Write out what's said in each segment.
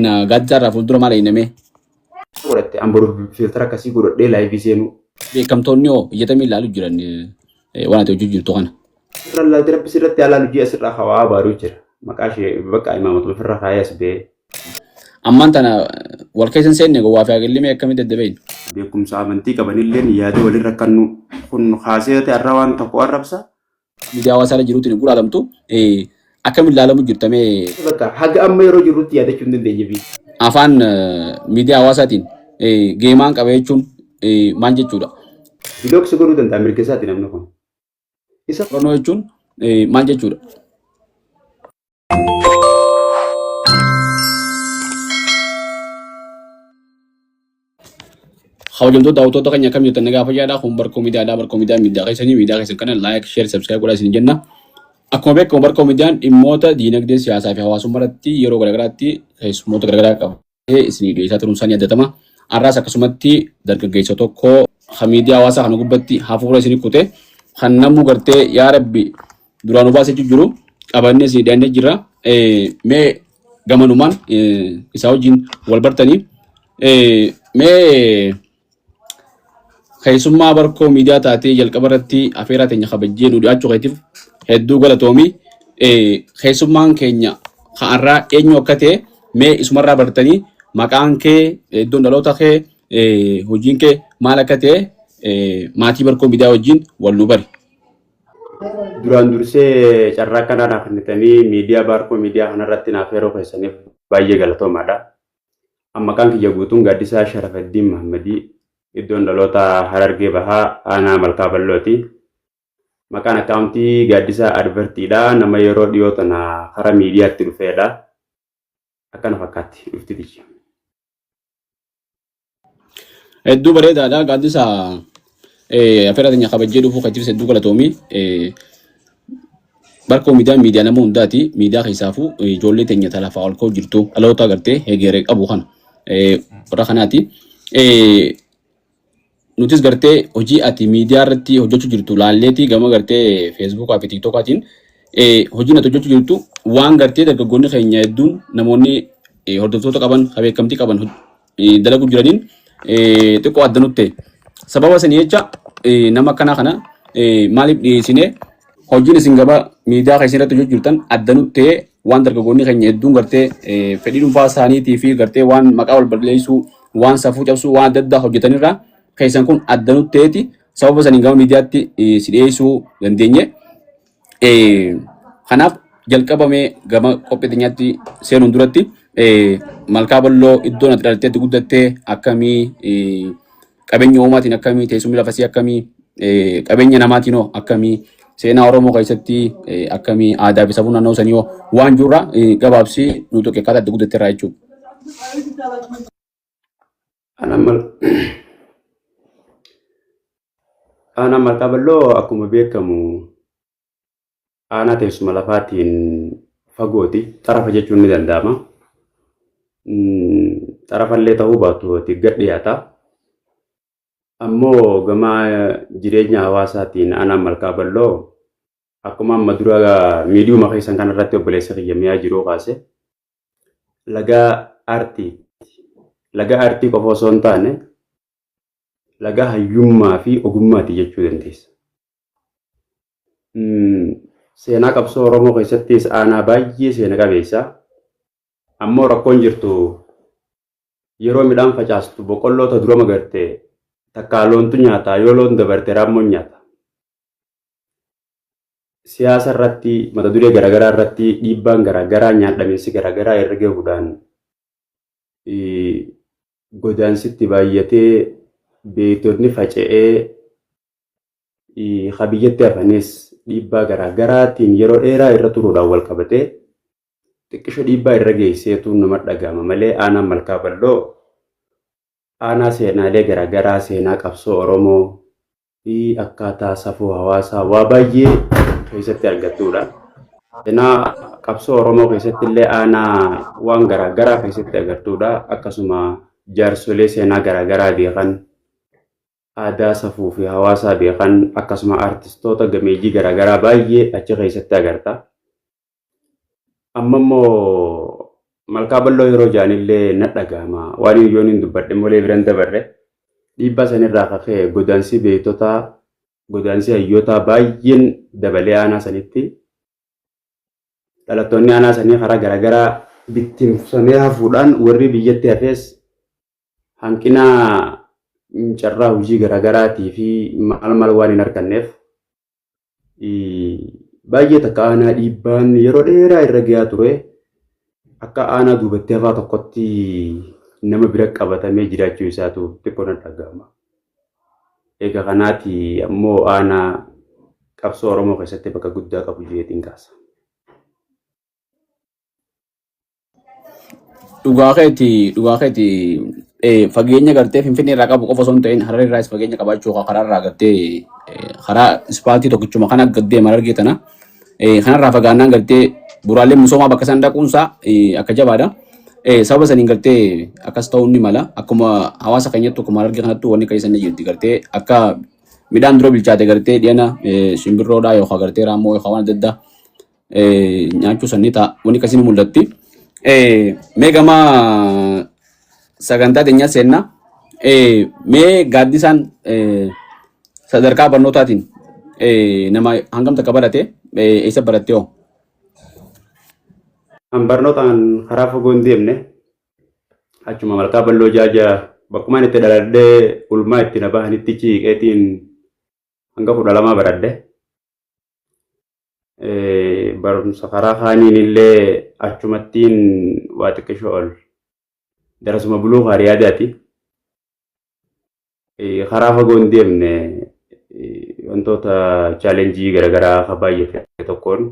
Gaazexaarraa fuuldura maal eenyame? Godhatte amboo filtara akkasii godhadhee laayivii seenu. Beekamtoonni hoo ijjatamii ilaaluu jiran waan ati hojii jirtu kana. Irratti rabbis irratti ilaaluu ji'a asirraa hawaa baaruu jira. Maqaa ishee bakka imaamatu ofirra kaayee as ba'ee. Ammaan tana wal keessa hin seenne gowwaa fi haqillimee akkamitti daddabeeyne? Beekumsa amantii qabanillee yaada walirra kannu kun haasee har'a waan tokko arrabsa. Miidiyaa hawaasaa jiruutiin gurguratamtu akkamitti ilaalamu jirtamee? Haga amma yeroo jirutti yaadachuu hin dandeenye. Afaan miidiyaa hawaasaatiin geemaan qaba jechuun maal jechuudha? Bilooksi godhuu danda'a mirga isaati namni kun. Isa qorannoo jechuun maal jechuudha? Hawajamtoota daawwattoota keenya akkam jirtan nagaa fayyaadhaa kun barkoo miidiyaa keessanii miidiyaa keessan kana laayik sheer sabskiraayib godhaa isin jenna. Akkuma beekamu barkoo miidiyaan dhimmoota diinagdee siyaasaa fi hawaasummaa irratti yeroo garaagaraatti keessummoota garaagaraa qabatee isinii dhiyeessaa turuun isaanii yaadatama. Har'aas akkasumatti dargaggeessa tokko miidiyaa hawaasaa kana gubbatti hafuura isinii kutee kan namuu gartee yaa rabbi duraan baasee jiru qabannee isinii dhiyaannee jirra. Mee gamanumaan isaa wajjin wal bartanii mee keessummaa barkoo miidiyaa taatee jalqaba irratti afeeraa teenya kabajjee nu dhiyaachuu keetiif hedduu galatoomii. Keessummaan keenya har'aa eenyu akka ta'e mee isumarraa bartanii maqaan kee iddoon dhaloota kee hojiin kee maal akka ta'e maatii barkoo miidiyaa wajjin wal nu bari. Duraan dursee carraa kanaa naaf kennitanii miidiyaa barkoo miidiyaa kanarratti naaf yeroo keessaniif baay'ee galatoomaadha. Maqaan kiyya guutuun Gaaddisaa Sharafaddiin Mahammadii iddoon dhaloota Harargee Bahaa aanaa Malkaa Ballooti. Maqaan akkaawuntii Gaaddisaa Advertiidha. Nama yeroo dhiyoo tana karaa miidiyaatti dhufeedha. Akkana fakkaatti dhuftiti. Hedduu bareedaadha. Gaaddisaa afeeraa teenya kabajjee dhufuu keetiifis hedduu galatoomii. Barkoo miidiyaa nama hundaati. Miidiyaa keessaafuu ijoollee teenya talafaa ol ka'uu jirtu dhaloota agartee hegeree qabu kana warra kanaati. Nutis gartee hojii ati miidiyaa irratti hojjechuu jirtu laalleetii gama gartee feesbuukaa fi tiiktokaatiin hojiin ati hojjechuu jirtu waan gartee dargaggoonni keenya hedduun namoonni hordoftoota qaban beekamtii qaban dalaguu jiraniin xiqqoo addanutte. Sababa isin jecha nama akkanaa kana maaliif dhiyeessine hojiin isin gaba miidiyaa keessa irratti hojjechuu jirtan addanutte waan dargaggoonni keenya hedduun gartee fedhii dhuunfaa isaaniitii fi gartee waan maqaa wal balleessuu waan safuu cabsuu waan adda addaa hojjetanirraa keessan kun addanutteeti sababa saniin gama miidiyaatti si dhiyeessuu dandeenye. Kanaaf jalqabamee gama qophii teenyaatti seenuun duratti Malkaa Balloo iddoon ati dhalatteetti guddattee akkamii qabeenya uumaatiin akkamii teessumni lafasii akkamii qabeenya namaatiin hoo akkamii seenaa Oromoo keessatti akkamii aadaa fi safuu naannoo sanii hoo waan jirra gabaabsii nu tokko akkaataa itti guddatteerraa jechuudha. Aanaa Malkaa Balloo akkuma beekamu aanaa teessuma lafaatiin fagooti. Xarafa jechuun ni danda'ama. Xarafallee ta'uu baatu tigga dhiyaata. Ammoo gama jireenya hawaasaatiin aanaan Malkaa Balloo akkuma amma dura miidiyuma keessan kanarratti obboleessa kiyyamee jiru kaase laga aartii qofa osoo hin taane laga hayyummaa fi ogummaati jechuu dandeessa. Seenaa qabsoo Oromoo keessattis aanaa baay'ee seena qabeessa. Ammoo rakkoon jirtu yeroo midhaan facaastu boqqolloota dura magarte takkaa loontu nyaata yoo loon dabarte raammoon nyaata. Siyaasa irratti mata duree garaagaraa irratti dhiibbaan garaagaraa nyaadhameessi garaagaraa irra gahuudhaan godaansitti baay'atee beektonni faca'ee biyyatti hafanis dhiibbaa garaagaraatiin yeroo dheeraa irra turuudhaan wal qabatee xiqqisho dhiibbaa irra geesseetu nama dhagama malee aanaan Malkaa Balloo aanaa seenaalee garaagaraa seenaa qabsoo Oromoo fi akkaataa safuu hawaasaa waa baay'ee keessatti argattudha. Seenaa qabsoo Oromoo keessatti illee aanaa waan garaagaraa keessatti agartudha. Akkasuma jaarsolee seenaa garaagaraa beekan aadaa safuu fi hawaasaa beekan akkasuma artistoota gameeyyii garaagaraa baay'ee achi keessatti agarta. Amma immoo malkaa bal'oo yeroo jaanillee na dhagahama waan yoon hin dubbadhe malee biran dabarre dhiibbaa sanirraa ka'ee godaansi beektotaa godaansi hayyootaa baay'een dabalee aanaa sanitti dhalattoonni aanaa sanii karaa garaagaraa bittimsamee hafuudhaan warri biyyatti hafees hanqina carraa hojii garaagaraatii fi maal waan hin arganneef baay'ee takka aanaa dhiibbaan yeroo dheeraa irra gahaa ture akka aanaa duubatti hafaa tokkotti nama bira qabatamee jiraachuu isaatu xiqqoo na dhagahama. Egaa kanaati ammoo aanaa qabsoo Oromoo keessatti bakka guddaa qabu jeetiin kaasa. Dhugaa keeti fageenya gartee Finfinnee irraa qabu qofa osoo hin ta'in Hararee irraas fageenya qabaachuu karaa irraa gartee karaa ispaaltii tokkichuma kana gaddee Harargee tana kanarraa fagaannaan gartee buraaleen misoomaa bakka isaan dhaquunsaa akka jabaadha. Sababa saniin gartee akkas ta'uu ni mala akkuma hawaasa keenyatti akkuma Harargee kanatti wanni keessan ni jirti gartee akka midhaan dura bilchaate gartee dhiyana shimbirroodhaa yookaan gartee raammoo yookaan waan adda addaa nyaachuu sanni ta'a wanni akkasii ni mul'atti. Mee gama sagantaa teenyaa seenna mee gaaddisaan sadarkaa barnootaatiin nama hangam takka barate eessa baratte hoo? An barnootaan karaa fagoo hin deemne achuma malkaa bal'oo jaajaa bakkumaan itti dhaladhee ulmaa itti na bahanitti ciiqeetiin hanga 12 baradhe. Barumsa karaa kaaniin illee achumattiin waa xiqqishoo ol darasuma buluu haariyaadaati. Karaa fagoo hin deemne wantoota chaalenjii garaagaraa ka baay'ate tokkoon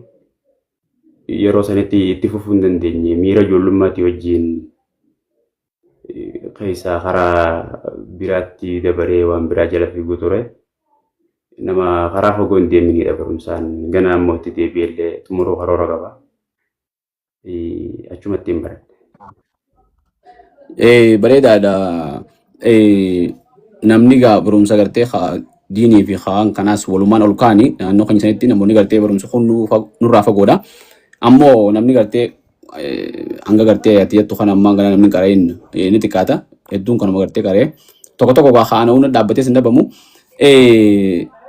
yeroo sanitti itti fufuu hin dandeenye miira ijoollummaatti wajjin keessaa karaa biraatti dabaree waan biraa jala fiiguu ture. Nama karaa fagoo hin deemnidha barumsaan gana ammoo itti deebi'ellee xumuruu karoora qaba. Achumatti hin baradhe. Bareedaadha. Namni gaa barumsa gartee diinii fi kaan kanaas walumaan ol kaanii naannoo keenya sanitti namoonni gartee barumsa kun nurraa fagoodha. Ammoo namni gartee hanga gartee ati jettu kana ammaa gana namni qareen ni xiqqaata. Hedduun kanuma gartee qaree tokko kaan humna dhaabbatee sin dhabamu.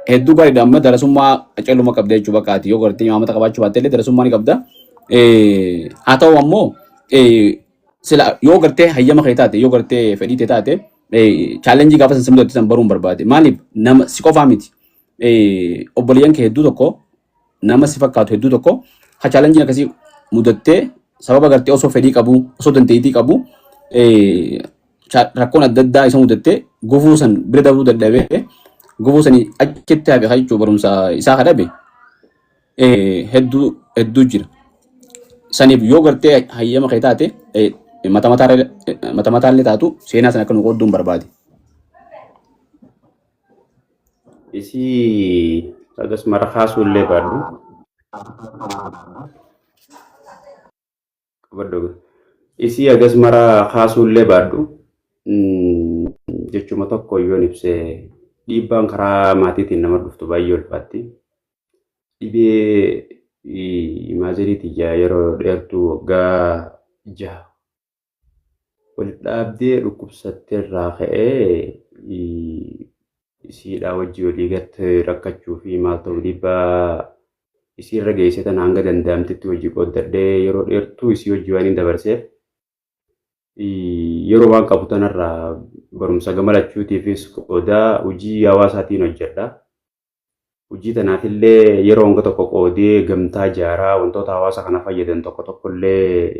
Hedduu gaariidha amma darasummaa calluma qabda jechuu bakkaati yoo gartee nyaamata qabaachuu baatte illee darasummaa ni qabda. Haa ta'u ammoo sila yoo gartee hayyama kee taate yoo gartee fedhii tee taate chaalenjii gaafa san mudate san baruun barbaade maaliif nama si qofaa miti obboleeyyan kee hedduu tokko nama si fakkaatu hedduu tokko ha chaalenjiin akkasii mudattee sababa gartee osoo fedhii qabu osoo dandeettii qabu rakkoon adda addaa isa mudattee gufuu san bira darbuu dadhabee gufuu sanii achitti hafe jechuu barumsa isaa kadhabe hedduu jira. Saniif yoo gartee hayyama kee taate mata mataallee taatu seenaa sana akka nu qoodduun barbaade. Isii sadas mara kaasuullee baadhu. Isii agas mara kaasuullee baadhu jechuma tokko yoon ibsee dhiibbaan karaa maatiitiin nama dhuftu baay'ee ulfaatti. Dhibee maaziriitii yeroo dheertuu waggaa 6 walitti dhaabdee dhukkubsattee irraa ka'ee isiidhaa wajjii walii gatte rakkachuu fi maal ta'u dhiibbaa isiirra geessee tan hanga danda'amtetti hojii qooddadhee yeroo dheertuu isii hojii waan hin dabarseef yeroo waan qabu tanarraa barumsa gamalachuutiifis qoodaa hojii hawaasaatiin hojjedha. Hojii tanaafillee yeroo hanga tokko qoodee gamtaa ijaaraa wantoota hawaasa kana fayyadan tokkollee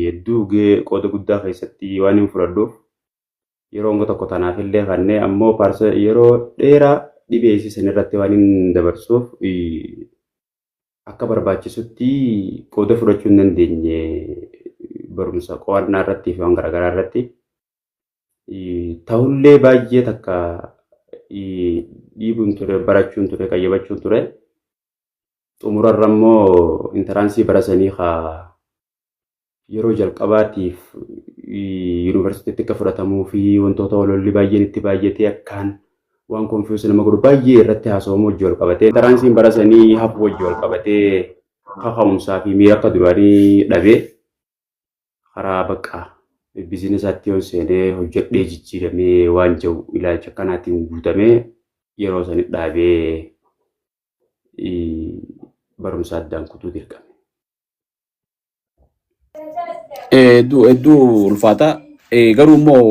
hedduu qooda guddaa keessatti waan hin fudhadhuuf yeroo hanga tokko tanaafillee kanneen ammoo yeroo dheeraa dhibee isiisan irratti waan hin dabarsuuf akka barbaachisutti qooda fudhachuu hin dandeenye barumsa qo'annaa irratti fi waan garaagaraa irratti ta'ullee baay'ee takka dhiibuun ture barachuun ture qayyabachuun ture xumurarra immoo intaraansii barasanii yeroo jalqabaatiif yuunivarsiitiitti akka fudhatamuu fi wantoota walolli baay'een itti baay'atee akkaan waan konfiyuus nama godhu baay'ee irratti haasawamuu wajji wal qabatee intaraansiin barasanii hafuu wajji wal qabatee kaka'umsaa fi miira akka duraanii dhabee karaa bakka biizinesiitti yoo seenee hojjedhee jijjiiramee waan jiru ilaalcha kanaatiin guutamee yeroo sanatti dhaabee barumsa addaan kutuu dirqame. Hedduu ulfaata. Garuu immoo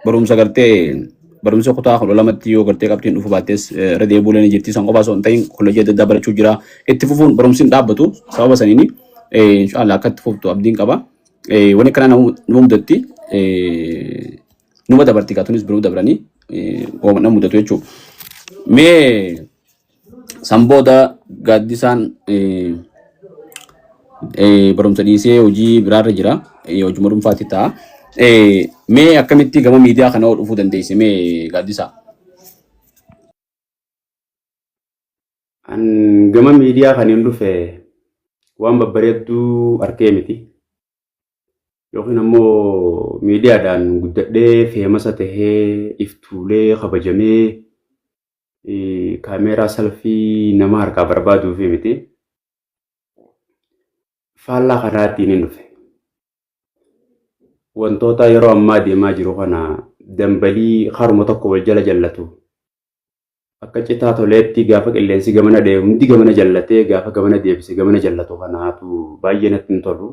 barumsa gartee barumsa kutaa kudha lamatti yoo gartee qabxiin dhufu baattees irra deebi'uun ni jirti. San qophaa osoo hin ta'in kolleejjii adda addaa barachuu jira. Itti fufuun barumsi hin dhaabbatu. Sababa saniini inshallah akka itti fuftu abdiin qaba. Wanni kana nama mudatti numa dabartii kaatunis biroo dabranii nama mudatu jechuudha. Mee san booda gaaddisaan barumsa dhiisee hojii biraarra jira. Hojii dhuunfaatti ta'a. Mee akkamitti gama miidiyaa kana dhufuu dandeesse mee gaaddisaa? Gama miidiyaa kan dhufe waan babbareedduu arkee miti. Yookiin ammoo miidiyaadhaan guddadhee feemasa tahee iftuulee kabajamee kaameeraa selfii nama harkaa barbaaduuf miti. Faallaa kanaatiin hin dhufe. Wantoota yeroo ammaa deemaa jiru kana dambalii haruma tokko wal jala jallatu. Akka citaa toleetti gaafa qilleensi gamana deemu hundi gamana jallatee gaafa gamana deebise gamana jallatu kanaatu baay'ee natti hin tolu.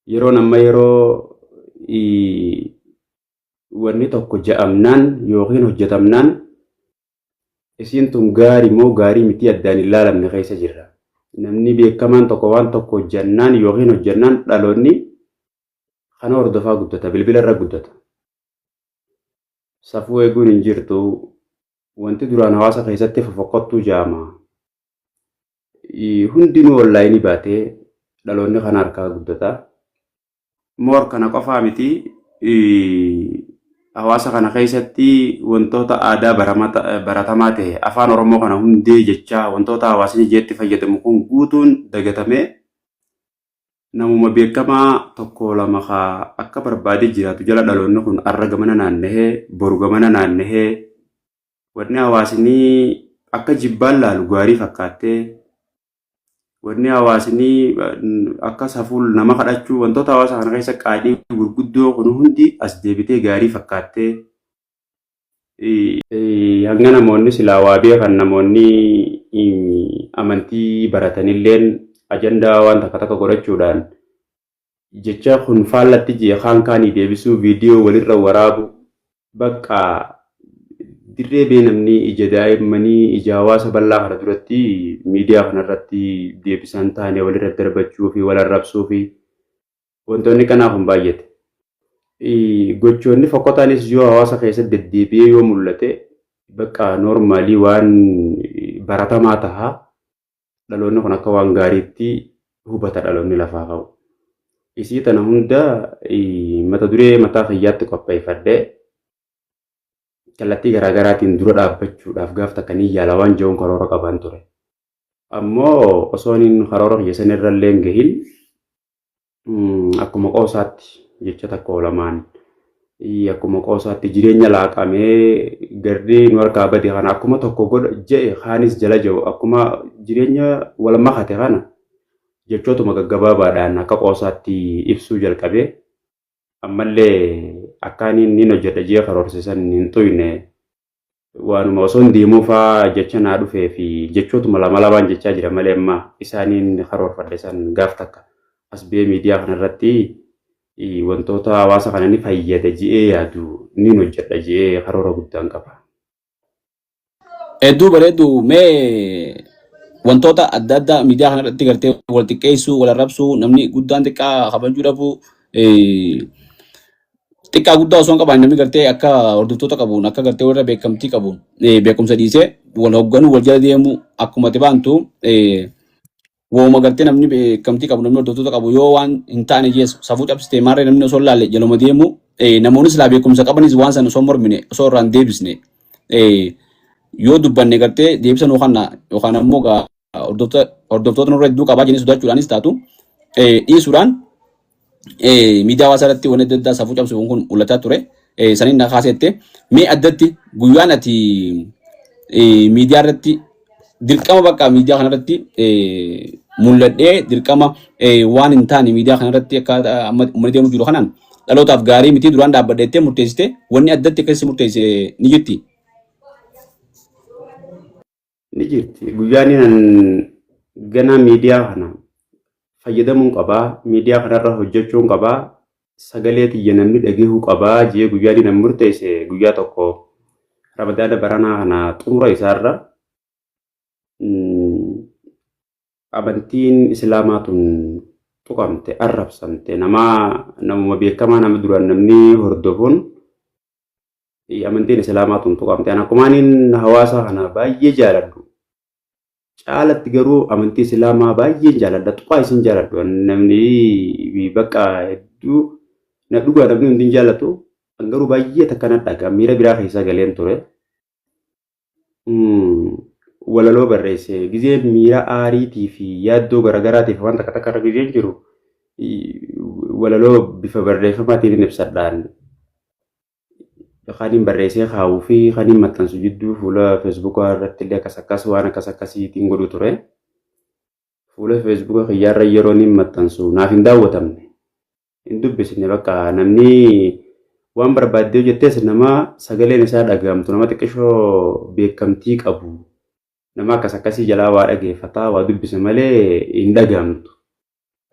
Yeroo amma yeroo wanni tokko ja'amnaan yookiin hojjetamnaan isiin tun gaarii moo gaarii miti addaan hin ilaalamne keessa jirra. Namni beekamaan tokko waan tokko hojjannaan yookiin hojjannaan dhaloonni kana hordofaa guddata, bilbila irra guddata. Safuu eeguun hin jirtu. Wanti duraan hawaasa keessatti fofoqqottuu jaama. Hundinuu onlaayinii baatee dhaloonni kana harkaa guddata. Moor kana qofaa miti. Hawaasa kana keessatti wantoota aadaa baratamaa ta'e afaan Oromoo kana hundee jechaa wantoota hawaasni jeetti fayyadamu kun guutuun dagatamee namuma beekamaa tokko lama akka barbaade jiraatu jala dhaloonni kun arra gamana naannahee boru gamana naannahee wanni hawaasni akka jibbaan laalu gaarii fakkaattee wanni hawaasni akka safuul nama kadhachuu wantoota hawaasa kana keessa qaadhii gurguddoo kun hundi as deebitee gaarii fakkaattee hanga namoonni silaa waa beekan namoonni amantii baratanilleen ajandaa waan takka godhachuudhaan jecha kun faallatti jeeqaan kaanii deebisuu viidiyoo walirra waraabu bakka dirree beenamni ija daa'immanii ija hawaasa bal'aa kana duratti miidiyaa kanarratti deebisan taanee walirra darbachuu fi wal arrabsuu fi wantoonni kanaaf hin baay'ate. Gochoonni fokkotaanis yoo hawaasa keessatti deddeebi'ee yoo mul'ate bakka noormaalii waan baratamaa ta'a. Dhaloonni kun akka waan gaariitti hubata dhaloonni lafaa qabu. Isii tana hunda mata duree mataa fayyaatti qopheeffadhee kallattii garaagaraatiin dura dhaabbachuudhaaf gaaf takkanii yaala waan jiruun karoora qaban ture. Ammoo osoo inni karoora keessan irra illee hin gahin akkuma qoosaatti jecha takka lamaan akkuma qoosaatti jireenya laaqamee gardee nu harkaa bade kana akkuma tokko godha je'e kaanis jala jiru akkuma jireenya wal makate kana jechootuma gaggabaabaadhaan akka qoosaatti ibsuu jalqabee ammallee akkaaniin ni hojjedha jee karoorsisan hin tuyne waanuma osoo hin deemuufaa jecha naa dhufee fi jechootuma lama lamaan jechaa jira malee amma isaaniin karoorfadhe san gaaf takka as bee miidiyaa kanarratti wantoota hawaasa kana ni fayyada je'ee yaadu ni hojjedha je'ee karoora guddaan qaba. Hedduu bareedu mee wantoota adda addaa miidiyaa kanarratti gartee wal xiqqeessuu wal arrabsuu namni guddaan xiqqaa kabajuu dhabu xiqqaa guddaa osoo hin qabne namni gartee akka hordoftoota qabuun akka gartee warra beekamtii qabuun beekumsa dhiisee wal hoogganuu wal jala deemu akkuma tibaantu wooma gartee namni beekamtii qabu namni hordoftoota qabu yoo waan hin taane jees safuu cabsitee maarree namni osoo laalle jaluma deemu namoonni silaa beekumsa qabanis waan sana osoo mormine osoo irraan deebisne yoo dubbanne gartee deebisan yookaan ammoo hordoftoota nurra hedduu qabaa jennee sodaachuudhaanis taatu dhiisuudhaan miidiyaa hawaasaa irratti waan adda addaa safuu cabsuun kun mul'ataa ture. Saniin na kaasette mee addatti guyyaan ati miidiyaa irratti dirqama bakka miidiyaa kanarratti mul'adhee dirqama waan hin taane miidiyaa kanarratti akka uummanni deemu jiru kanaan dhalootaaf gaarii miti duraan dhaabbadheettee murteessite wanni addatti akkasii murteessite ni jirti. Ni jirti. Guyyaan gana miidiyaa kana fayyadamuun qabaa, miidiyaa kanarra hojjechuun qabaa, sagalee xiyya namni dhagahuu qabaa jee guyyaan nan murteesse guyyaa tokko Ramadaana baranaa kana xumura isaarra amantiin Islaamaa tun tuqamte, arrabsamte, namuma beekamaa nama duraan namni hordofuun amantiin Islaamaa tun tuqamte. Akkumaaniin hawaasa kana baay'ee jaaladhu. Caalatti garuu amantii Islaamaa baay'ee jaaladha. Tuqaa isin jaaladhu. Namni bakka hedduu na dhugaa namni hundi hin jaallatu. Garuu baay'ee takka na dhaga. Miira biraa keessa galeen ture. Walaloo barreesse. Gizee miira aariitii fi yaaddoo garaagaraatiif waan takka takka irra gizeen jiru walaloo bifa barreeffamaatiin ibsadhaan. Kaniin barreessee kaa'uu fi kaniin maxxansu jidduu fuula feesbuukaa irratti illee akkas waan akkasiitiin godhu ture. Fuula feesbuukaa kiyyaarra yeroo inni maxxansu naaf hin daawwatamne. Hin dubbisne bakka namni waan barbaaddee hojjettees nama sagaleen isaa dhagahamtu, nama xiqqishoo beekamtii qabu, nama akkasii jalaa waa dhageeffataa waa dubbise malee hin dhagahamtu.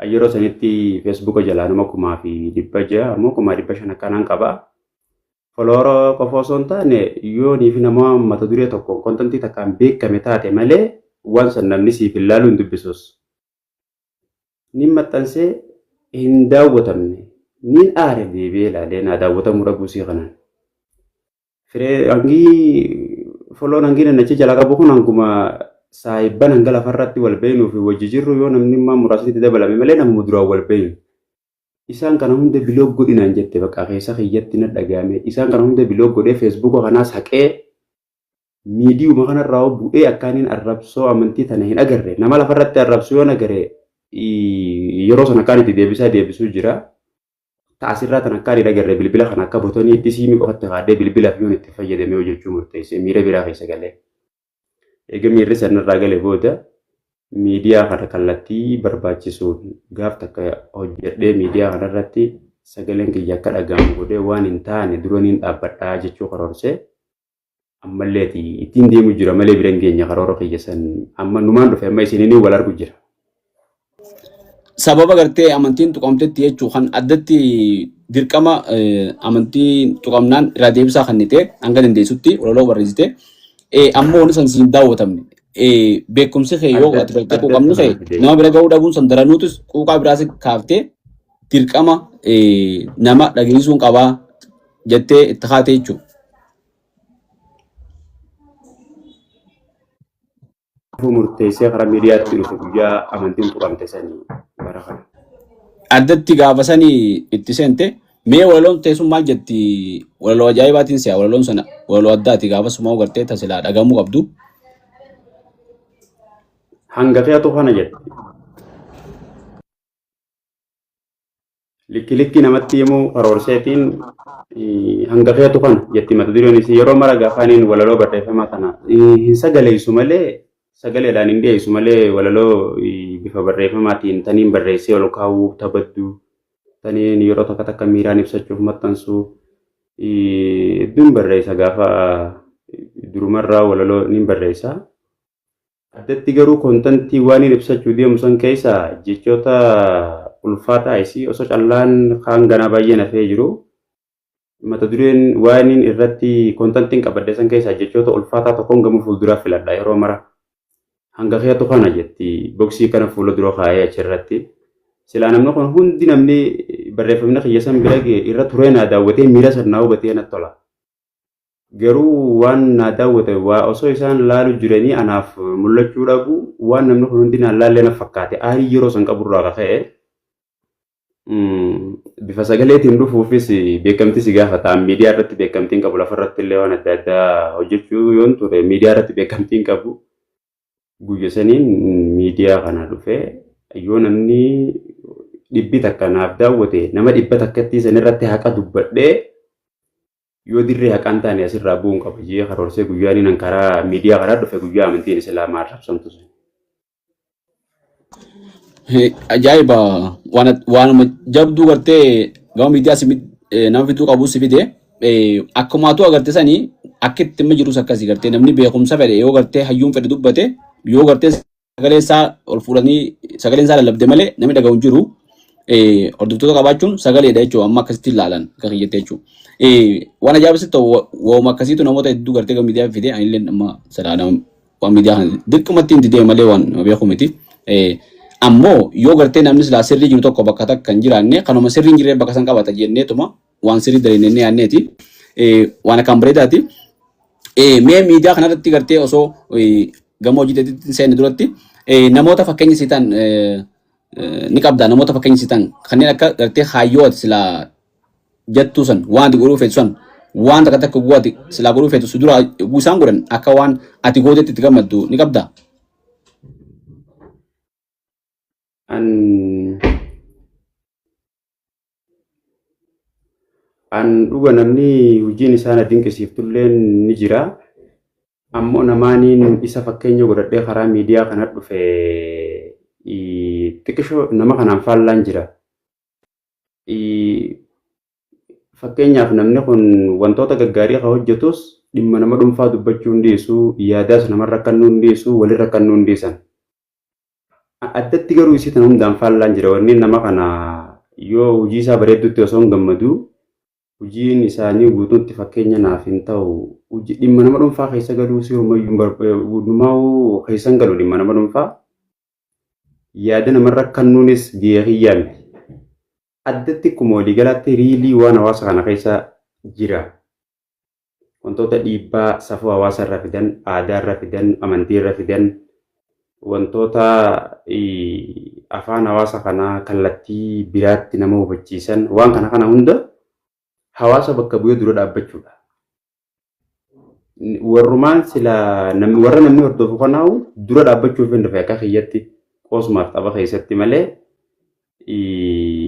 Yeroo sanitti feesbuuka jalaa nama 1,600 ammoo 1,500 akkanaan qaba. Follower qofa osoo hin taane yoo niifi nama mata duree tokko kontentii takkaan beekame taate malee waan san namni siif ilaaluu hin dubbisus. Nin maxxansee hin daawwatamne. Nin aare deebi'ee ilaalee naa daawwatamuu dhabuu sii kanaan. Firee follow hangi nannachi jala qabu kun hanguma saayibban hanga lafarratti wal beeknuu fi wajji jirru yoo namni immoo muraasatti dabalame malee namuma duraan wal beeknu. Isaan kana hunda biloog godhinaan jette bakka keessa kiyyatti na dhagahame. Isaan kana hunda biloog godhee feesbuuka kanaas haqee miidiyuma kanarraa bu'ee akkaaniin arrabsoo amantii tana hin agarre. Nama lafarratti arrabsoo yoo agarre yeroo sana akkaan itti deebisuu jira. Taasirraa tan akkaan hin agarre bilbila kana akka botonii itti siimii qofatti kaadee bilbilaaf yoon itti fayyadamee hojjechuu murteessee miira biraa keessa galee. Egaa miirri sanarraa galee booda miidiyaa kana kallattii barbaachisuun gaaf takka hojjedhee miidiyaa kanarratti sagaleen kiyya akka dhagahamu godhee waan hin taane duraniin dhaabbadhaa jechuu karoorsee ammalleeti ittiin deemu jira malee bira hin geenye karoora kiyya san amma numaan dhufe amma isiniin wal argu jira. Sababa gartee amantiin tuqamtetti jechuu kan addatti dirqama amantiin tuqamnaan irraa deebisaa kan ta'e hanga dandeessutti walaloo barreessite ammoo wanti san siin daawwatamne. Beekumsi kee yoo ati galtee quuqamni kee nama bira ga'uu dhabuun san daranuutis quuqaa biraas kaaftee dirqama nama dhageessisuun qabaa jettee itti kaate jechuudha. Murteessee karaa miidiyaatti dhufe guyyaa amantiin tuqamte sanii bara kana. Addatti gaafa sanii itti seente mee walaloon teessuun maal jetti walaloo ajaa'ibaatiin si'a walaloon sana walaloo addaati gaafa sumaa gartee tasilaa dhagamuu qabdu. Hanga fe'atu kana jetti. Likki namatti himuu karoorseetiin hanga fe'atu kana jetti mata dureen isii yeroo mara gaafaaniin walaloo barreeffamaa kana hin sagaleessu malee sagaleedhaan hin dhiyeessu malee walaloo bifa barreeffamaatiin taniin barreessee ol kaawuu taphaddu taniin yeroo takka takka miiraan ibsachuuf maxxansu hedduun barreessa gaafa durumarraa walaloo niin barreessa. Addatti garuu kontentii waan hin ibsachuu deemu san keessa jechoota ulfaataa isii osoo callaan kaan ganaa baay'ee nafee jiru. Mata dureen waan hin irratti kontentiin qabadde san keessa jechoota ulfaataa tokkoon gamoo fuulduraa filadha yeroo mara. Hanga fe'atu kana jetti boksii kana fuula dura kaayee achirratti. Silaa namni kun hundi namni barreeffamni kiyya san bira irra turee naa daawwatee miira sannaa hubatee natti tola. Garuu waan naa daawwate waa osoo isaan laalu jiranii anaaf mul'achuu dhabu waan namni kun hundi naan laallee na fakkaate aarii yeroo san qaburraa ka'e bifa sagaleetiin dhufuufis beekamtii si gaafata. Miidiyaa irratti beekamtiin qabu lafarratti illee waan adda addaa hojjechuu yoon ture miidiyaa irratti beekamtiin qabu guyya saniin miidiyaa kana dhufee yoo namni dhibbi takka naaf daawwate nama dhibba takkatti sanirratti haqa dubbadhee yoo dirree haqaan taane asirraa bu'uun qaba jee karoorsee guyyaan nan karaa miidiyaa kanaa dhufe guyyaa amantiin Islaamaa arrabsamtu sun. Ajaa'iba waanuma jabduu gartee gama miidiyaa nama fixuu qabu si fide akkumaatu agarte sanii akka itti dhimma jirus akkasii gartee namni beekumsa fedhe yoo gartee hayyuun fedhe dubbate yoo gartee sagalee isaa ol fuudhanii sagaleen isaa lallabde malee namni dhaga'u hin jiru. Hordoftoota qabaachuun sagaleedha jechuudha amma akkasitti ilaalan akka kiyyatte jechuudha. Waan ajaa'ibsitti ta'u waanuma akkasiitu namoota hedduu gartee gama miidiyaa fide anillee amma sadaadha waan miidiyaa dirqamatti hin didee malee waan beeku miti. Ammoo yoo gartee namni silaa sirrii jiru tokko bakka takka hin jiraanne kanuma sirrii hin jirre bakka san qabata jenneetuma waan sirrii dalennee yaanneeti waan akkaan bareedaati. Mee miidiyaa kanarratti gartee osoo gama hojii teetitti seenne duratti namoota fakkeenya siitan ni qabda namoota fakkeenya siitan kanneen akka gartee hayyoo ati silaa jettuu san waan ati godhuu feetu san waan takka takka guwaati silaa godhuu feetu si dura isaan godhan akka waan ati gootetti itti gammaddu ni qabda. An dhuga namni hojiin isaan dinqisiiftullee ni jira. Ammoo namaaniin isa fakkeenya godhadhee karaa miidiyaa kana dhufe xiqqishoo nama kanaan faallaan jira. Fakkeenyaaf namni kun wantoota gaggaarii haa hojjetus dhimma nama dhuunfaa dubbachuu hin dhiisu, yaadaas namarra kannuu hin dhiisu, walirra kannuu hin dhiisan. Addatti garuu isii tan hundaan faallaan jira. Wanni nama kana yoo hojii isaa bareeddutti osoo hin gammadu hojiin isaanii guutuutti fakkeenya naaf hin ta'u. Dhimma nama dhuunfaa keessa galuu si uumayyuu keessan galu dhimma nama dhuunfaa yaada namarra kannuunis biyya hiyyaan addatti akkuma waliigalaatti riilii waan hawaasa kana keessa jira. Wantoota dhiibbaa safuu hawaasa irra fidan, aadaa irra fidan, amantii irra fidan wantoota afaan hawaasa kanaa kallattii biraatti nama hubachiisan waan kana hunda hawaasa bakka bu'ee dura dhaabbachuudha. Warrumaan sila warra namni hordofu kanaa'u dura dhaabbachuuf hin dhufe akka kiyyatti qoosmaaf tapha keessatti malee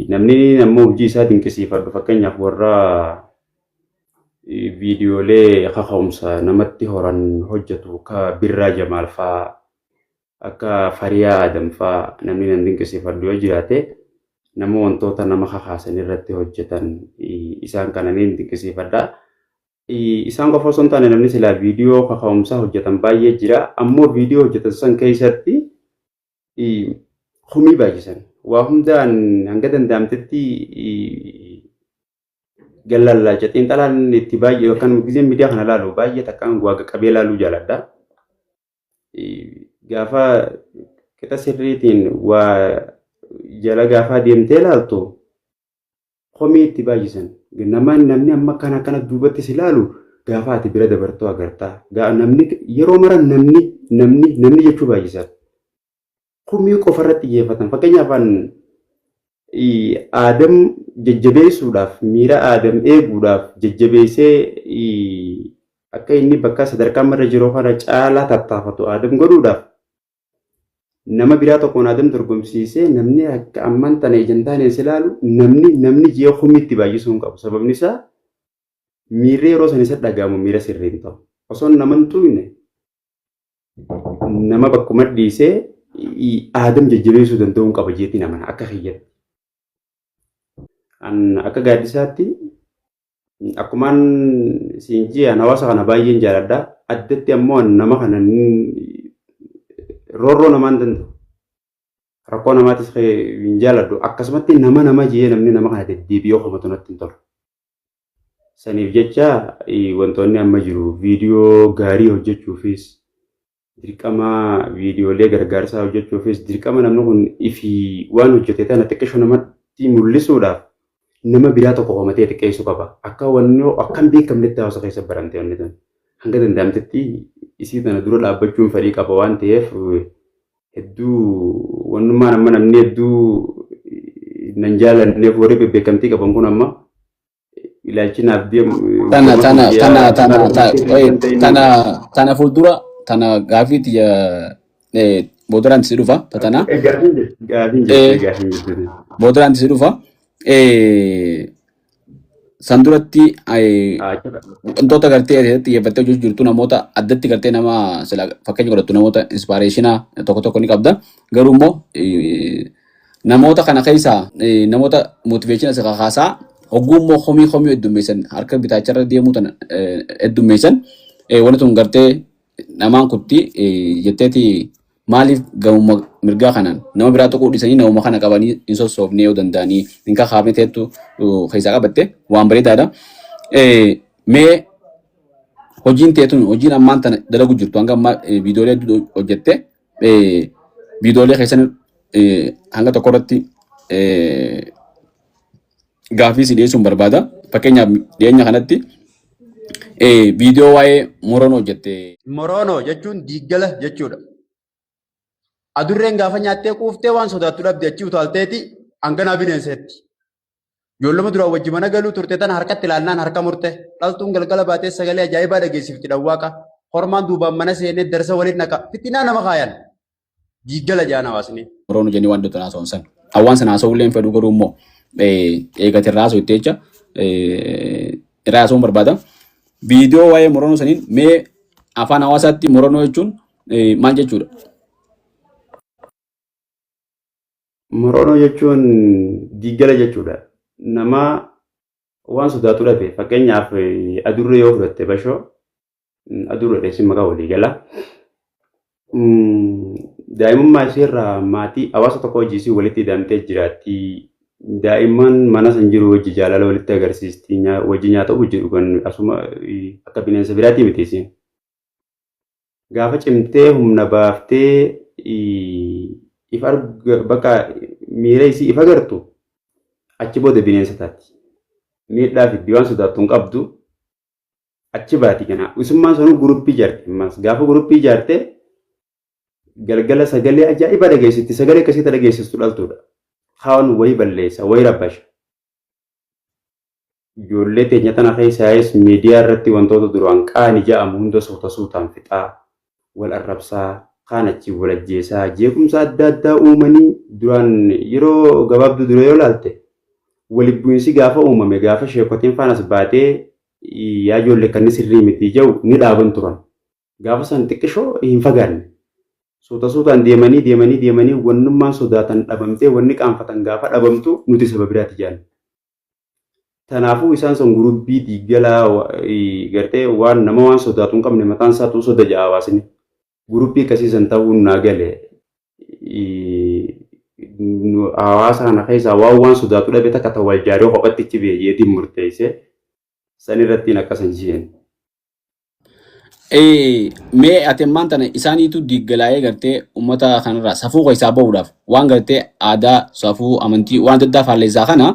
namni ammoo hojii isaa dinqisiifadhu fakkeenyaaf warra viidiyoolee kaka'umsa namatti horan hojjetu ka Birraa Jamaal fa'aa akka Fariyaa Adam fa'aa namni nan dinqisiifadhu yoo jiraate nama wantoota nama kakaasan irratti hojjetan isaan kana ni dinqisiifadha. Isaan qofa osoo hin taane namni silaa viidiyoo kaka'umsaa hojjetan baay'ee jira. Ammoo viidiyoo hojjetan san keessatti humii baay'isan. Waa hundaan hanga danda'amtetti gallallaacha xiinxalaan itti baay'ee yookaan gisee miidiyaa kana laalu baay'ee takkaan waaqa qabee laaluu jaaladha. Gaafa qixa sirriitiin waa jala gaafa deemtee laaltu homii itti baay'isan. Namni amma kana duubatti si laalu gaafa ati bira dabartuu agartaa. Namni yeroo mara namni jechuu baay'isan. Humii qofarratti xiyyeeffatan. Fakkeenyaaf aadam jajjabeessuudhaaf miira aadam eeguudhaaf jajjabeessee akka inni bakka sadarkaa marra jiru kana caalaa tattaafatu aadam godhuudhaaf nama biraa tokkoon aadam dorgomsiisee namni akka amman tana ejantaanis ilaalu namni ji'a humiitti baay'isuu hin qabu. Sababni isaa miirri yeroo san isa dhagahamu miira sirriin ta'u. Osoo naman tuyne nama bakkuma dhiisee aadam jajjabeessuu danda'uun qaba jeetii namana akka kiyyatti. Akka gaaddisaatti akkumaan siin ji'aan hawaasa kana baay'een jaaladha. Addatti ammoo nama kana roorroo namaan danda'u. Rakkoo namaatis hin jaaladhu. Akkasumatti nama jiyee namni nama kana deddeebi'oo homatu natti hin tolu. Saniif jecha wantoonni amma jiru viidiyoo gaarii hojjechuufis dirqama viidiyoolee gargaarsaa hojjechuufis dirqama namni kun ifi waan hojjete tana xiqqeessu namatti mul'isuudhaaf nama biraa tokko homatee xiqqeessu qaba. Akka akkam beekamnetti hawaasa keessa barante wanni tun. Hanga danda'amtetti isii tana dura dhaabbachuun fedhii qaba waan ta'eef hedduu wannummaan amma namni hedduu nan jaalanneef warri beekamtii qaban kun amma ilaalchinaaf deemu. Tana fuuldura tana gaafiiti boodaraanti si dhufa tatana. Boodaraanti si dhufa. San duratti wantoota gartee xiyyeeffattee hojjechuu jirtu namoota addatti gartee nama fakkeenya godhattu namoota inspaareeshinaa tokko ni qabda. Garuu immoo namoota kana keessa namoota motivation isa kakaasaa ogummoo homii heddummeessan harka bitaacharra deemuu tan heddummeessan wanti tun gartee namaan kutti jetteeti maaliif gamuma mirgaa kanaan nama biraa tokko dhiisanii namuma kana qabanii hin sossoofnee yoo danda'anii hin kakaafne teettu keessaa qabatte waan bareedaadha. Mee hojiin teetun hojiin ammaan tana dalagu jirtu hanga ammaa viidiyoolee hedduu hojjette viidiyoolee keessan hanga tokko irratti gaaffii si dhiyeessuun barbaada. Fakkeenyaaf dhiyeenya kanatti viidiyoo waa'ee Moroonoo hojjette. Moroonoo jechuun diiggala jechuudha. Adurreen gaafa nyaattee quuftee waan sodaattu dhabde achi utaalteeti hanganaa bineenseetti. Ijoolluma duraan wajji mana galuu turte tan harkatti ilaalnaan harka murte dhaltuun galgala baatee sagalee ajaa'ibaa dhageessifti dhawwaaqa. Hormaan duubaan mana seenee darsa waliin naqa fittinaa nama kaayan. Diiggala jaan hawaasni. Moroonoo jennee waan dottan haasa'uun san. Hawaan sana haasa'uu illee fedhu garuu immoo eegate irraa haasa'u itti jecha irraa haasa'uun barbaada. Viidiyoo waa'ee Moroonoo saniin mee afaan hawaasaatti Moroonoo jechuun maal jechuudha? Moroonoo jechuun diiggala jechuudha. Nama waan sodaatu dhabe fakkeenyaaf adurree yoo fudhatte bashoo adurree dheessin maqaa walii gala. Daa'imummaa isheerraa maatii hawaasa tokko hojii walitti hidhamtee jiraatti. Daa'imman mana san jiru wajji jaalala walitti agarsiisti. Wajji nyaata hojii dhugan asuma akka bineensa biraatti miti isin. Gaafa cimtee humna baaftee ifa bakka miira isii ifa gartu achi booda bineensa taati. Miidhaa fi waan sodaattu hin qabdu achi baati kana. Isummaan sanuu guruppii ijaarte. Gaafa guruppii ijaarte galgala sagalee ajaa'ibaa dhageessisti. Sagalee akkasitti dhageessistu dhaltuudha. Kaan wayii balleessa, wayii rabbasha. Ijoollee teenya tana keessaayis miidiyaa irratti wantoota duraan qaani ja'amu hunda suutaan fixaa, wal arrabsaa, kaan achi wal ajjeesaa, jeequmsa adda addaa uumanii duraan yeroo gabaabduu dura yoo laalte walitti bu'iinsi gaafa uumame gaafa sheekotiin faanas baatee yaa ijoollee kan sirrii miti jedhu ni dhaaban turan. Gaafa san xiqqishoo hin fagaanne. Suutaan deemanii wannummaan sodaatan dhabamtee wanni qaanfatan gaafa dhabamtu nuti saba biraatti jaallu. Kanaafuu isaan sun gurubbii diiggalaa gartee waan nama waan sodaatu hin qabne mataan isaatu soda ja'a hawaasni. Gurubbii akkasiisan ta'uun naa gale hawaasa kana keessaa waan sodaatu dhabe takka ta'u wal jaaree qophatti ichi beeyyeetiin murteessee san irrattiin akkasan jeen. Mee ati ammaan tana isaaniitu diiggalaa'ee gartee uummata kanarraa safuu keessaa bahuudhaaf waan gartee aadaa safuu amantii waan adda addaa faalleessaa kana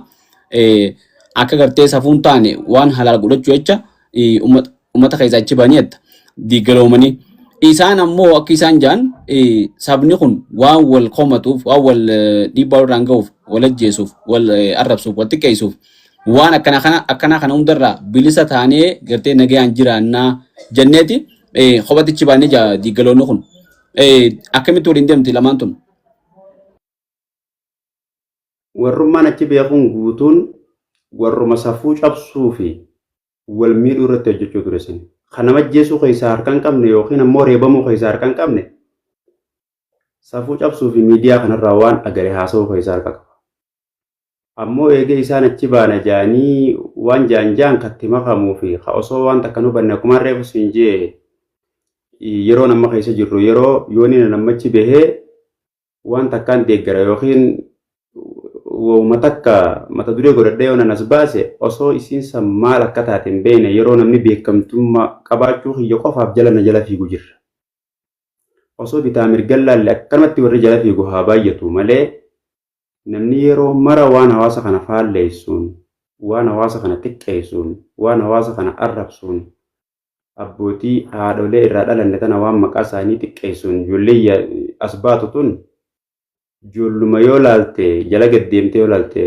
akka gartee safuun taane waan halaal godhachuu jecha uummata keessaa achi ba'aniitti diiggaloomanii. Isaan ammoo akka isaan jaan sabni kun waan wal komatuuf waan wal dhiibbaa irraan ga'uuf wal ajjeesuuf wal arrabsuuf wal xiqqeessuuf waan akkana kana hundarraa bilisa taanee gartee nagayaan jiraannaa jenneeti kophatichi baanee jaa diiggaloonni kun akkamitti waliin deemti lamaan tun? Warrummaan achi beekuun guutuun warruma safuu cabsuu fi wal miidhuu irratti hojjechuu ture sin. Kan nama ajjeesuu keessaa harka hin qabne yookiin ammoo reebamuu keessaa harka hin qabne safuu cabsuu fi miidiyaa kanarraa waan agaree haasa'uu keessaa harka qaba. Ammoo eegee isaan achi baana jaanii waan jaan katti makamuu fi osoo waan takka nu banne akkuma reefu siin jee yeroo nama keessa jirru yeroo yooni namachi bahee waan takkaan deeggara yookiin wawuma takka mata duree godhadhee yoo nanas baase osoo isiinsa maal akka taate hin beekne yeroo namni beekamtummaa qabaachuu kiyya qofaaf jala na jala fiigu jirra. Osoo bitaa mirgan laalle akkanumatti warri jala fiigu haa baay'atu malee namni yeroo mara waan hawaasa kana faalleessuun, waan hawaasa kana xiqqeessuun, waan hawaasa kana arrabsuun, abbootii haadholee irraa dhalanne tana waan maqaa isaanii xiqqeessuun ijoollee as baatu tun ijoolluma yoo laalte jala gaddeemtee yoo laalte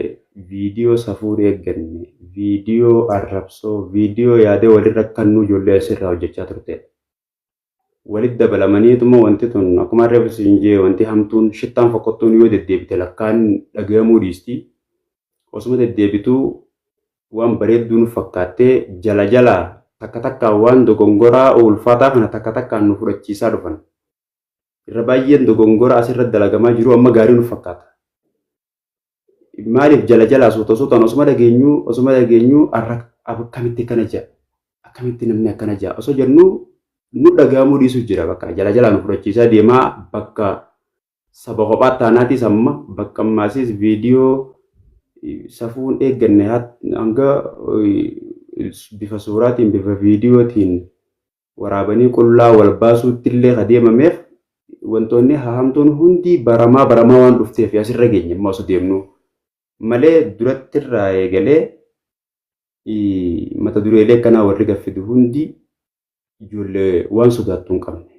viidiyoo safuu eegganne, viidiyoo arrabsoo, viidiyoo yaadee walirra kannuu ijoollee asirraa hojjechaa turte. Walitti dabalamaniituma wanti tun akkuma reefu siin jee wanti hamtuun shittaan fokkottuun yoo deddeebite lakkaan dhagahamuu dhiisti. Osuma deddeebituu waan bareedduun fakkaattee jala takka takkaan waan dogongoraa ulfaataa kana takka takkaan nu fudhachiisaa dhufan. Irra baay'een dogongora asirra dalagamaa jiru amma gaarii nu fakkaata. maaliif jala jalaa suuta osuma dhageenyu akkamitti kana jaa akkamitti namni akkana jaa osoo jennu nu dhagaamuu dhiisu jira bakka jala jalaa nu fudhachiisaa deemaa bakka saba kophaa taanaatis amma bakka ammaasiis viidiyoo safuun eegganne hanga bifa suuraatiin bifa viidiyootiin waraabanii qullaa wal baasuutti illee adeemameef wantoonni hahamtuun hundi baramaa waan dhufteef asirra geenye immoo osoo deemnu malee duratti irraa eegalee mata dureelee kanaa warri gaffidu hundi ijoollee waan sodaattuu hin qabne.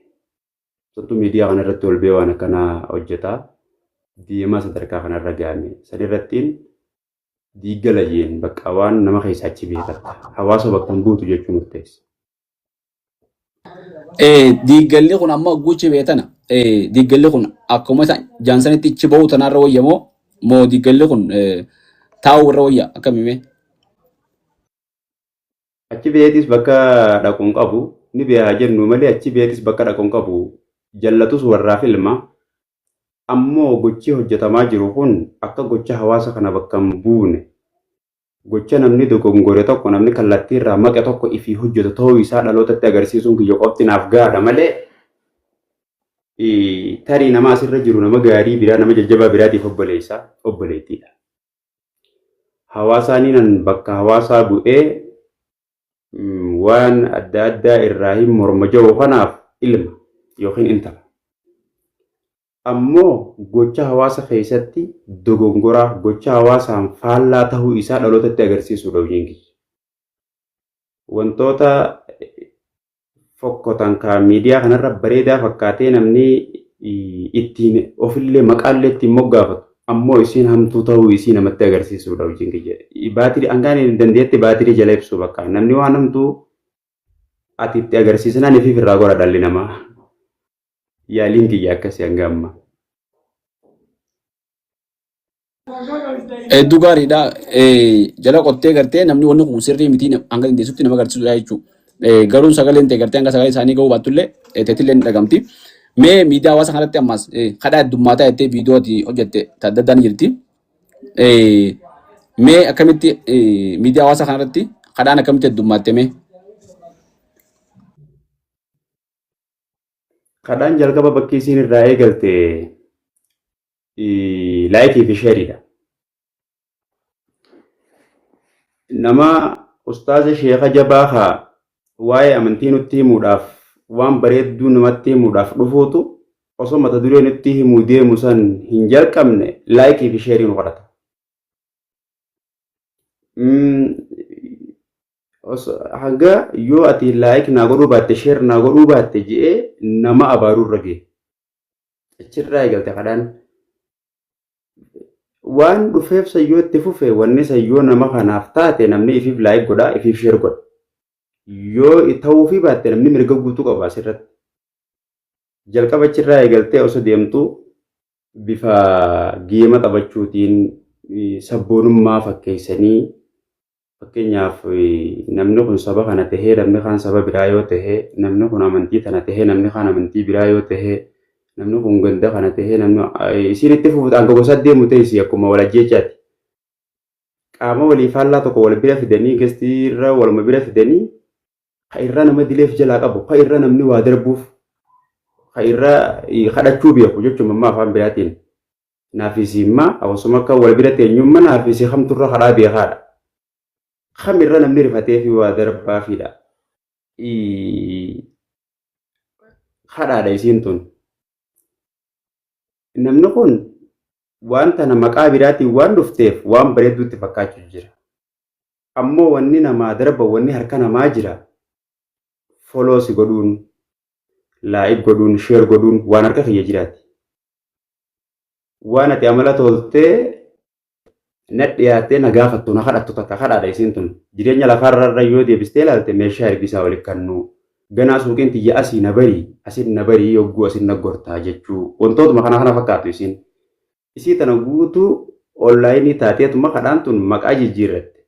Sattuu miidiyaa kanarratti ol ba'ee waan akkanaa hojjetaa deemaa sadarkaa kanarra ga'ame. Sanirrattiin diiggala jeen bakka waan nama keessaa achi beekata. Hawaasa bakka hin buutu jechuun murteessa. Diiggalli kun amma guuchi beetana. Diiggalli kun akkuma jaansanitti ichi ba'uu tanarra wayyamoo moo diiggalli kun taa'uu irra wayya akkamime? Achi beetis bakka dhaquun qabu ni beekaa jennu malee achi beetis bakka dhaquun qabu jallatus warraa filma ammoo gochi hojjetamaa jiru kun akka gocha hawaasa kana bakka hin buune gocha namni dogongore tokko namni kallattii irraa maqe tokko ifii hojjetu ta'uu isaa dhalootatti agarsiisuun kiyya qofti naaf gaadha malee tarii nama asirra jiru nama gaarii biraa nama jajjabaa biraatiif obboleettiidha. Hawaasaaniin bakka hawaasaa bu'ee waan adda addaa irraa hin morma jiru kanaaf ilma yookiin intala. Ammoo gocha hawaasa keessatti dogongoraa gocha hawaasaan faallaa ta'uu isaa dhalootatti agarsiisuudha hojiin. Wantoota fokkotan ka miidiyaa kanarra bareedaa fakkaatee namni ittiin ofillee maqaallee ittiin moggaafatu ammoo isiin hamtuu ta'uu isii namatti agarsiisuudha hojiin kiyya. Baatirii hangaan dandeetti baatirii jala ibsu bakka namni waan hamtuu ati itti agarsiisanaan ifiif irraa gora dhalli namaa. Yaaliin kiyya akkasii hanga amma. Hedduu gaariidha. Jala qottee gartee namni wanni kun sirrii miti hanga dandeessutti nama agarsiisudha jechuudha. Garuu sagaleen ta'e gartee hanga sagalee isaanii ga'uu baattullee teetillee ni dhagamti. Mee miidiyaa hawaasa kanatti ammas kadhaa heddummaataa jettee viidiyooti hojjette adda addaan jirti. Mee akkamitti miidiyaa hawaasa kanarratti kadhaan akkamitti heddummaatti mee? Kadhaan jalqaba bakki isiin irraa eegalte laayikii fi sheeriidha. Nama ustaaza sheeka jabaa haa waa'ee amantii nutti himuudhaaf waan bareedduu namatti himuudhaaf dhufuutu osoo mata duree nutti himuu deemu san hin jalqabne laayikii fi sheerii nu godhata. Hanga yoo ati laayik naa godhuu baatte sheer naa godhuu baatte je'ee nama abaaruurra ga'e. Achirraa eegalte kadhaan waan dhufeef sayyoo itti fufe wanni sayyoo nama kanaaf taate namni ifiif laayik godhaa ifiif sheer godha. Yoo ta'uufii baatte namni mirga guutuu qaba asirratti. Jalqaba achirraa eegaltee osoo deemtu bifa geema taphachuutiin sabboonummaa fakkeessanii fakkeenyaaf namni kun saba kana tahee namni kaan saba biraa yoo tahee namni kun amantii tana tahee namni kaan amantii biraa yoo tahee namni kun ganda kana tahee namni isiin itti fufuudhaan gosa deemu ta'e isii akkuma wal ajjeechaati. Qaama walii faallaa tokko wal bira fidanii gastiirra waluma bira fidanii ka irraa nama dileef jalaa qabu ka irraa namni waa darbuuf ka irraa kadhachuu beeku jechuun mammaa afaan biraatiin. Naafisii immaa akkasuma akka wal bira teenyummaa naafisii hamturra kadhaa beekaadha. Kam irra namni rifatee fi waa darbaafiidha. Kadhaadha isiin tun. Namni kun wanta nama maqaa biraatiin waan dhufteef waan bareedduutti fakkaachuu jira. Ammoo wanni namaa darba wanni harka namaa jira. Foloosi godhuun, laayik godhuun, sheer godhuun waan harka kiyya jiraati. Waan ati amala toltee na dhiyaattee na gaafattu na kadhattu takka kadhaadha isiin tun. Jireenya lafaarra yoo deebistee ilaalte meeshaa hirbisaa waliin kannu ganaa suuqiin tiyya asii na barii asin na barii yogguu asin na gortaa jechuu wantootuma kana fakkaatu isiin. Isii tana guutuu onlaayinii taateetuma kadhaan tun maqaa jijjiirratte.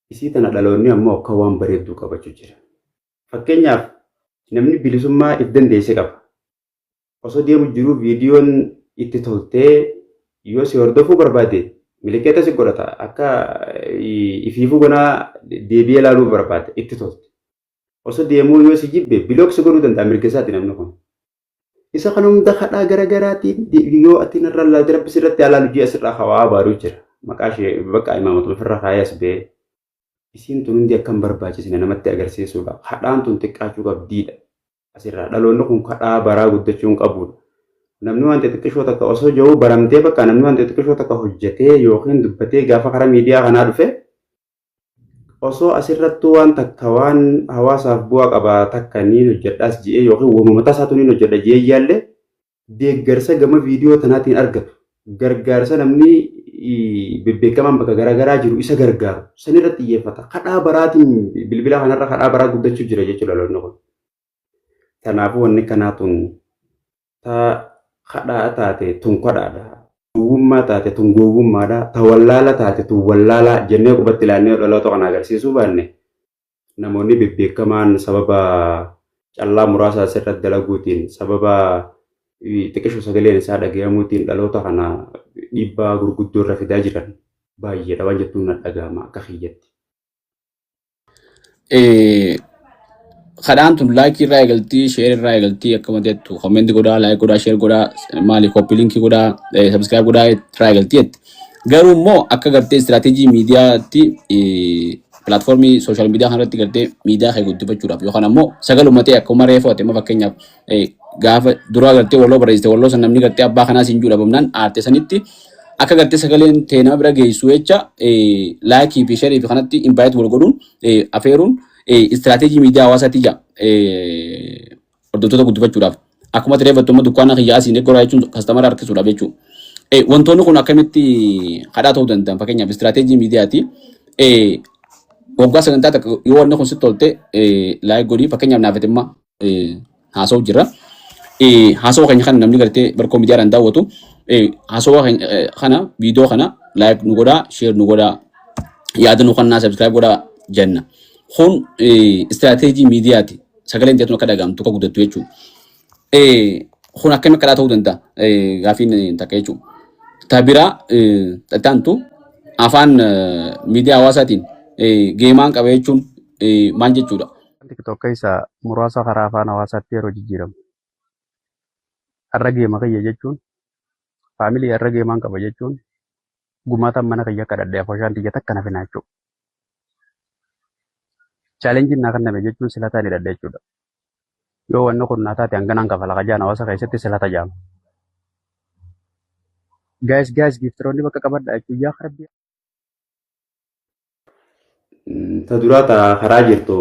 Isii tana dhaloonni ammoo akka waan bareedduu qabachuu jira. Fakkeenyaaf namni bilisummaa if dandeesse qaba. Osoo deemu jiru viidiyoon itti toltee yoo si hordofuu barbaade Milikeeta si godhata akka ifiifuu ganaa deebi'ee ilaaluu barbaade itti tolti. Osoo deemuu yoo si jibbe bilooksi godhuu danda'a mirga isaati namni kun. Isa kana hunda kadhaa garaagaraatiin yoo ati narraa laaltee rabbis irratti alaalu ji'a asirraa hawaa baaruu jira. Maqaa ishee bakka imaamatu ofirra kaayee as ba'ee isiin tun hundi akkam barbaachisne namatti agarsiisuudha. Kadhaan tun xiqqaachuu qabdiidha. Asirraa dhaloonni kun kadhaa baraa guddachuu hin qabudha. Namni waan xixiqqishoo takka osoo jiru baramtee bakka namni waan xixiqqishoo takka hojjetee yookiin dubbatee gaafa karaa miidiyaa kanaa dhufe osoo asirratti waan takka waan hawaasaaf bu'aa qabaa takka niin hojjedhaas ji'ee yookiin uumamata isaatu niin hojjedha ji'ee yaallee deeggarsa gama viidiyoo tanaatiin argatu. Gargaarsa namni bebbeekamaan bakka garaagaraa jiru isa gargaaru sanirratti xiyyeeffata. Kadhaa baraatiin bilbila kanarra kadhaa baraa guddachuu jira jechuudha dhaloonni kun. Kanaafuu wanni kanaa tun kadhaa taate tun kadhaadha. Gowwummaa taate tun gowwummaadha. Ta wallaala taate tun wallaala jennee qubatti ilaannee dhaloota kana agarsiisuu baanne namoonni bebbeekamaan sababa callaa muraasa asirratti dalaguutiin sababa xiqqishoo sagaleen isaa dhagayamuutiin dhaloota kana dhiibbaa gurguddoo irra fidaa jiran baay'eedha waan jettuun na dhagahama akka kiyyatti. Kadhaan tun laayikii irraa eegaltii, sheer irraa eegaltii akkuma jettu koomenti godhaa, laayik godhaa, sheer godhaa, maali koppii linkii godhaa, sabskiraayib godhaa irraa eegaltii jetti. Garuu immoo akka gartee istiraatiijii miidiyaatti pilaatfoormii sooshaal miidiyaa kanarratti gartee miidiyaa kee guddifachuudhaaf yookaan ammoo sagalumatee akkuma reefu ati amma fakkeenyaaf gaafa duraa gartee walloo barreessite walloo san namni gartee abbaa kanaa siin juudha bamnaan aarte sanitti akka gartee sagaleen tee nama bira geessu jecha laayikii fi sheerii fi kanatti invaayit wal godhuun afeeruun istiraatiijii miidiyaa hawaasaatti ija hordoftoota guddifachuudhaaf akkuma tireeffattummaa dukkaana kiyyaa siin eeggoraa jechuun kastamara harkisuudhaaf jechuudha. Wantoonni kun akkamitti kadhaa ta'uu danda'an fakkeenyaaf istiraatiijii miidiyaati. Waggaa sagantaa takka yoo wanni kun sitti tolte laayik godhii fakkeenyaaf naafatimmaa haasa'u jira. Haasawaa keenya kana namni gartee barkoo miidiyaadhaan daawwatu haasawaa kana viidiyoo kana laayik nu godhaa sheer nu godhaa yaada nu kannaa sabskiraayib godhaa jenna. Kun istiraatiijii miidiyaati. Sagaleen teessuma akka dhagahamtu akka guddattu jechuudha. Kun akkamitti kadhaa ta'uu danda'a gaafiin takka jechuudha. Tabiraa tattaantu afaan miidiyaa hawaasaatiin geemaan qaba jechuun maal jechuudha. TikTok isa muraasa karaa afaan hawaasaatti yeroo jijjiiramu. Har'a geema kiyya jechuun faamilii har'a geemaan qaba jechuun gumaataan mana kiyya akka dhadhee afooshaan tiyya takka nafe naachuu. Chaalenjiin naa kan name jechuun silataa ni dhadhee jechuudha. Yoo wanni kun naa taate hanganaan kafala qajaan hawaasa keessatti silata jaama. Gaayis giiftiroonni bakka qabadha jechuun yaa karabbii. Ta duraa ta karaa jirtu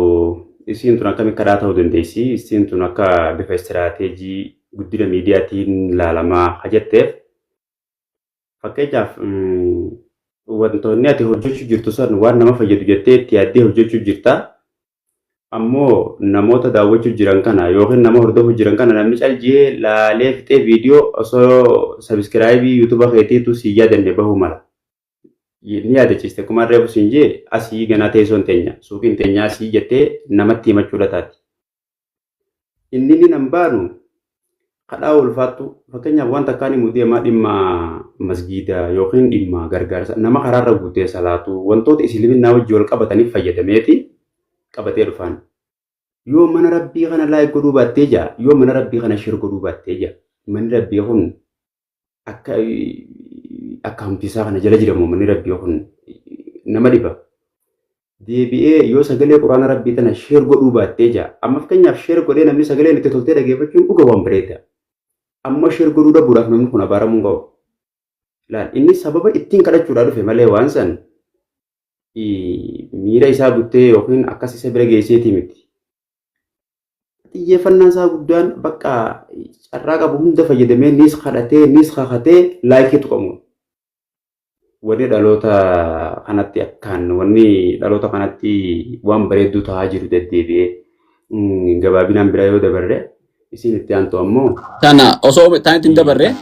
isiin tun akkamitti kadhaa ta'uu dandeessi. Isiin tun akka bifa istiraatiijii guddina miidiyaatiin ilaalamaa hajjetteef fakkeenyaaf wantoonni ati hojjechuu jirtu san waan nama fayyadu jettee itti yaaddee hojjechuu jirta. Ammoo namoota daawwachuu jiran kana yookiin nama hordofuu jiran kana namni calji'ee laalee fixee viidiyoo osoo sabskiraayibii yuutuuba keetiitu si yaadanne bahuu mala. Ni yaadachiiste kuma reefu siin jee asii ganaa teessoon teenya suuqiin teenyaa asii jettee namatti himachuudha taati. Inni ni nan baanu kadhaa ulfaattu fakkeenyaaf waan takkaan himuu deemaa dhimma masgiidaa yookiin dhimma gargaarsa nama karaarra guutee salaatu wantoota islaamii wajjin wal qabataniif fayyadameeti qabatee dhufaan. Yoo mana rabbii kana laayik godhuu baattee jaa yoo mana rabbii kana shir godhuu baattee jaa manni rabbii kun akka hamtisaa kana jala jiramu manni rabbii kun nama dhiba. Deebi'ee yoo sagalee quraana rabbii tana sheer godhuu baattee jaa amma fakkeenyaaf sheer godhee namni sagaleen itti toltee dhageeffachuun dhuga waan bareeda. Amma sheer godhuu dhabuudhaaf namni kun abaaramuu qabu. Laal inni sababa ittiin kadhachuudhaa dhufe malee waan san miira isaa guttee yookiin akkas isa bira geesseetii miti. Xiyyeeffannaan isaa guddaan bakka carraa qabu hunda fayyadamee nis kadhatee nis kakatee laayikii tuqamu. Wanni dhaloota kanatti akkaan wanni dhaloota kanatti waan bareedduu ta'aa jiru deddeebi'ee gabaabinaan bira yoo dabarre isin itti aantu ammoo. Tana osoo taanitti hin dabarre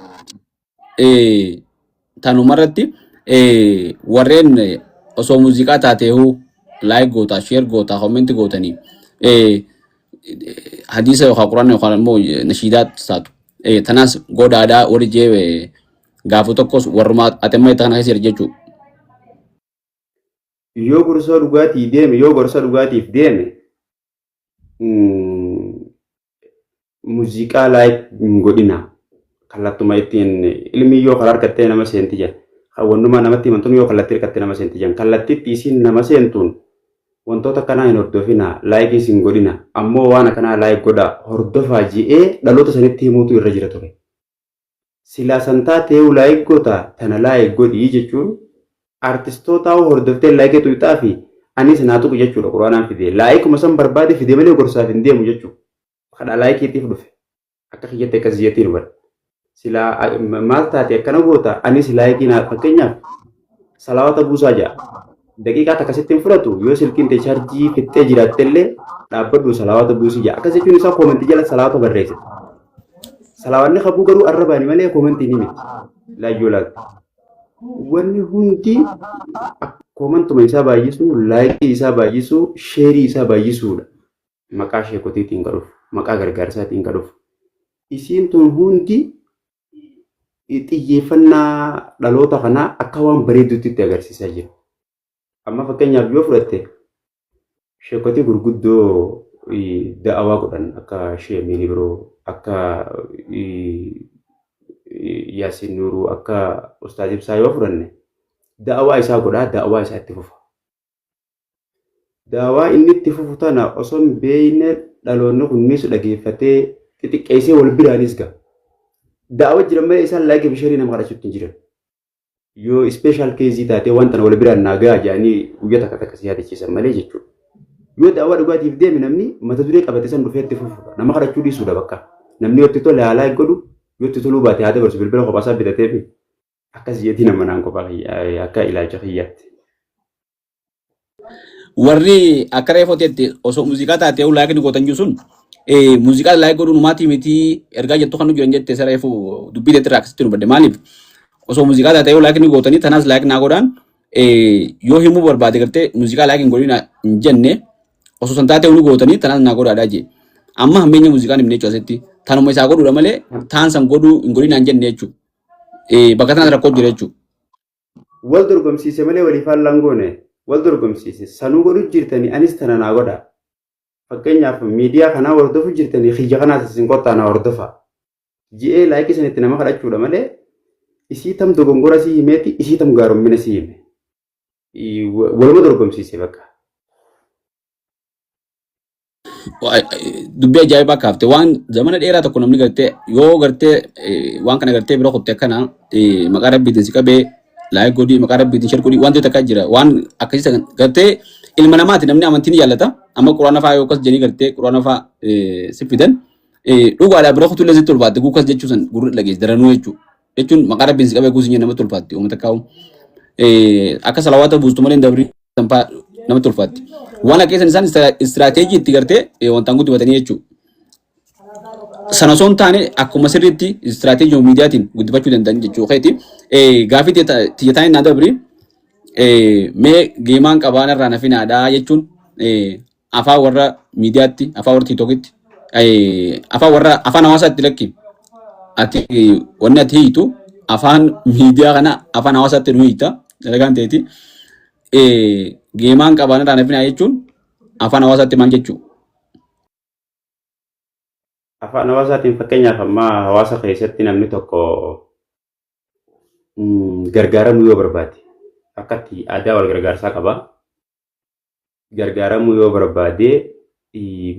tanumarratti warreen osoo muuziqaa taateehuu laayik gootaa sheer gootaa koomenti gootanii hadiisa yookaan quraana yookaan immoo nashiidaa taatu. Tanas godaadhaa warri jee gaafa tokkos warrumaa atemma itti kana keessa jechuu yoo gorsa dhugaatii deeme yoo gorsa dhugaatiif deeme muuziqaa laayik hin godhina kallattuma ittiin ilmi yoo karaa harkattee nama seenti jedha hawwannuma namatti himantuun yoo kallatti hirkattee nama seenti jedhan kallattitti isiin nama seentuun wantoota kanaa hin hordofina laayikis hin godhina ammoo waan akkanaa laayik godha hordofaa ji'ee dhaloota sanitti himuutu irra jira ture. Silaa santaa ta'uu laayik goota tana laayik godhii jechuun artistoota hordoftee laayikii tuyxaa fi anis naa tuqu jechuudha quraanaan fidee laayikuma san barbaade fidee malee gorsaaf hin deemu jechuudha. Kadhaa laayikiitiif dhufe akka kiyyatti akkas jeetiin hubadha. Silaa maal taate akkana goota anis laayikii naa fakkeenyaaf salaawata buusaa jedha. Daqiiqaa akkasitti hin fudhatu yoo silkiin ta'e chaarjii fixxee jiraattellee dhaabbadhu salaawata buusii jedha. Akkas jechuun isaa koomentii jala salaawata barreesse. Salaawanni qabuu garuu arrabaani malee koomentii ni miti. Laayyoo laatti. Wanni hundi koomantuma isaa baay'isuu, laayikii isaa baay'isuu, sheerii isaa baay'isuudha. Maqaa sheekotiitiin ka dhufu, maqaa gargaarsaatiin ka dhufu. Isiin tun hundi xiyyeeffannaa dhaloota kanaa akka waan bareedutti itti agarsiisaa jira. Amma fakkeenyaaf yoo fudhatte sheekotii gurguddoo da'awaa godhan akka sheemini biroo akka Yaasin Nuuruu akka Ustaaz Ibsaa yoo fudhanne da'awaa isaa godhaa da'awaa isaa itti fufa. Da'awaa inni itti fufu tana osoo hin beekne dhaloonni kunis dhageeffatee xixiqqeessee wal biraanis ga'a. Da'awaa jiran malee isaan laayikii bishaanii nama kadhachuutti hin jiran. Yoo ispeeshaal keezii taatee wanta wal biraan naa ga'a jedhanii guyyaa takka takka si yaadachiisan malee jechuudha. Yoo da'awaa dhugaatiif deeme namni mata duree qabate san dhufee itti fufuudha. Nama kadhachuu dhiisuudha bakka. Namni yoo itti tole haalaa godhu yoo itti toluu baate haadha barsu bilbila kophaa isaa bitatee fi akkas jeetii nama naan kophaa akka ilaalcha kiyyaatti. Warri akka reefooteetti osoo muuziqaa taatee laayikni gootan jiru sun muuziqaa laayik godhuun humaatii miti ergaa jettu kan nu jiran jettee sareefuu dubbii teetti irraa akkasitti nu badde maaliif osoo muuziqaa taatee laayikni gootanii tanaas laayik naa godhaan yoo himuu barbaade gartee muuziqaa laayik hin godhin hin jenne osoo san taatee nu gootanii tanaas naa godhaadhaa jee amma hammeenya muuziqaan himne jechuudha asitti tanuma isaa godhuudha malee taan san godhuu hin godhin hin jenne jechuudha bakka tanaas rakkoo jira jechuudha. Wal dorgomsiise malee waliif haallaan goone wal dorgomsiise sanuu godhu jirtanii anis tana naa godha. Fakkeenyaaf miidiyaa kanaa hordofu jirtanii xiyya kanaas isin qottaa naa hordofa. Ji'ee laayikii sanitti nama kadhachuudha malee isii tam dogongora sii himeeti isii tam gaarummina sii hime. Waluma dorgomsiise bakka. Dubbii ajaa'ibaa kaafte waan zamana dheeraa tokko namni gartee yoo gartee waan kana gartee bira qotte akkana maqaa rabbiitiin si qabee laayik godhii maqaa rabbiitiin shar godhii wantoota akka jira waan akkasii gartee ilma namaati namni amantiin jaallata amma quraana fa'aa yookas jedhanii gartee quraana fa'aa si fidan dhugaadhaa bira qotuullee sitti ulfaatte guukas jechuusan gurra dhageessi daranuu jechuun maqaa rabbiin si qabee guusin namatti ulfaatte uummata kaa'u akka salawaata buustu malee dabrii namatti ulfaatte. Waan akkeessan isaan istiraateejii itti gartee wantaan guddifatanii jechuudha. Sana osoo hin taane akkuma sirriitti istiraateejii miidiyaatiin guddifachuu danda'an jechuudha. Gaafii xiyyataan naa dabri mee geemaan qabaan irraa nafi naadhaa jechuun afaan warra miidiyaatti afaan warra tiiktokitti afaan hawaasaatti lakki ati wanni ati hiitu afaan miidiyaa kana afaan hawaasaatti nu hiita dalagaan ta'eeti. Geemaan qabaan irraa nafi naadhaa jechuun afaan hawaasaatti maal jechuudha? Afaan hawaasaatiin fakkeenyaaf amma hawaasa keessatti namni tokko gargaaramuu yoo barbaade akkatti aadaa wal gargaarsaa qaba. Gargaaramuu yoo barbaade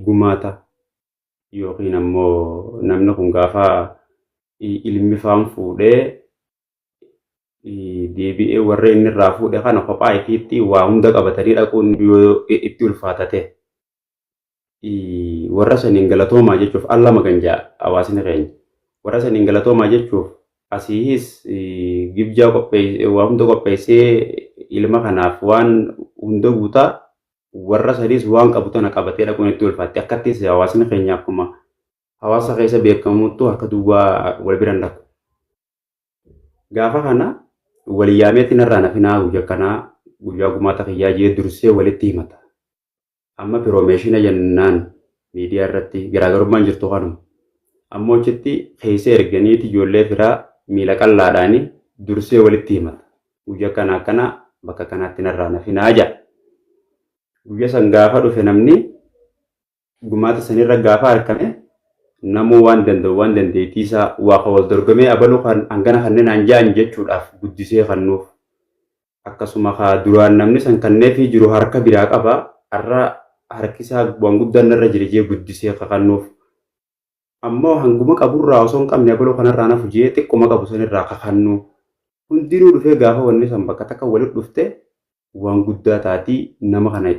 gumaata yookiin ammoo namni kun gaafa ilmi faan fuudhee deebi'ee warra inni irraa fuudhe kana kophaa ifiitti waa hunda qabatanii dhaquun yoo itti ulfaatate. Warra saniin galatoomaa jechuuf alla magan jaa hawaasni keenya warra saniin galatoomaa jechuuf asiis gibjaa qopheessee waa hunda qopheessee ilma kanaaf waan hunda guutaa warra saniis waan qabu tana qabatee dhaquun itti ulfaatte akkattis hawaasni keenya akkuma hawaasa keessa beekamutti harka duwwaa wal biran dhaqu. Gaafa kana waliyaameetiin irraa nafinaa guyyaa kanaa guyyaa gumaata kiyyaa jee dursee walitti himata. Amma piroomeeshina jennaan miidiyaa irratti garaagarummaan jirtu kanuma. Ammoo achitti keessa erganiiti ijoollee firaa miila qallaadhaani dursee walitti himata. Guyyaa kana akkana bakka kanaatti narraa nafinaa jedha. guyya san gaafa dhufe namni gumaata sanirra gaafa harkame namuu waan danda'u waan dandeettii isaa waa wal dorgomee abaluu kan hangana kanneen anjaan jechuudhaaf guddisee kannuuf akkasuma haa duraan namni san kanneefii jiru harka biraa qaba har'a harki isaa waan guddaan irra jiree guddisee kannuuf ammoo hanguma qaburraa osoo hin qabne abaluu kanarraa nafu jee xiqquma qabu sanirraa kakannu hundinuu dhufee gaafa wanni san bakka takka walitti dhufte waan guddaa taatii nama kana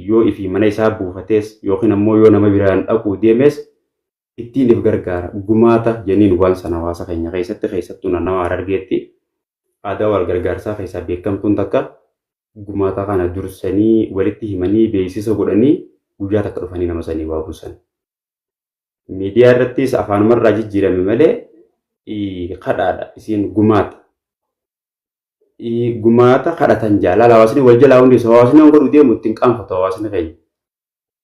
yoo ifii mana isaa buufatees yookiin ammoo yoo nama biraan dhaquu deemes ittiin if gargaara gumaata jeniin waan sana hawaasa keenya keessattuu naannawaa Harargeetti aadaa wal gargaarsaa keessaa beekamtuun takka gumaata kana dursanii walitti himanii beeksisa godhanii guyyaa takka dhufanii nama sanii waa buusan. Miidiyaa irrattis afaanumarraa jijjiirame malee kadhaadha isiin gumaata. Gumaata kadhatan jaalala hawaasni wal jalaa hundeessu hawaasni waan godhu deemu ittiin qaanfatu hawaasni keenya.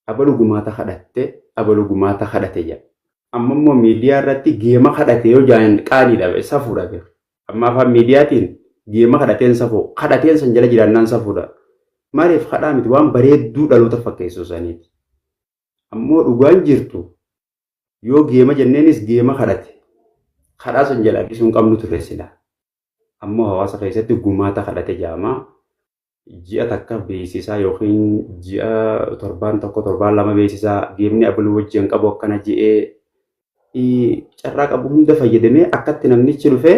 Abaluu gumaata kadhatte abaluu gumaata kadhate jedha. Amma immoo miidiyaa irratti geema kadhate yoo jaan qaaliidha safuudha beeku. Amma afaan miidiyaatiin geema kadhateen safuu kadhateen san jala jiraannaan safuudha. Maaliif kadhaa miti waan bareedduu dhaloota fakkeessuu saniiti. Ammoo dhugaan jirtu yoo geema jenneenis geema kadhate kadhaa san jala dhisuun qabnu ture sila. Ammoo hawaasa keessatti gumaata kadhate jaamaa ji'a takka beeksisaa yookiin ji'a torbaan tokko torbaan lama beeksisaa geemni abaluu wajjin qabu akkana ji'ee carraa qabu hunda fayyadamee akkatti namnichi dhufee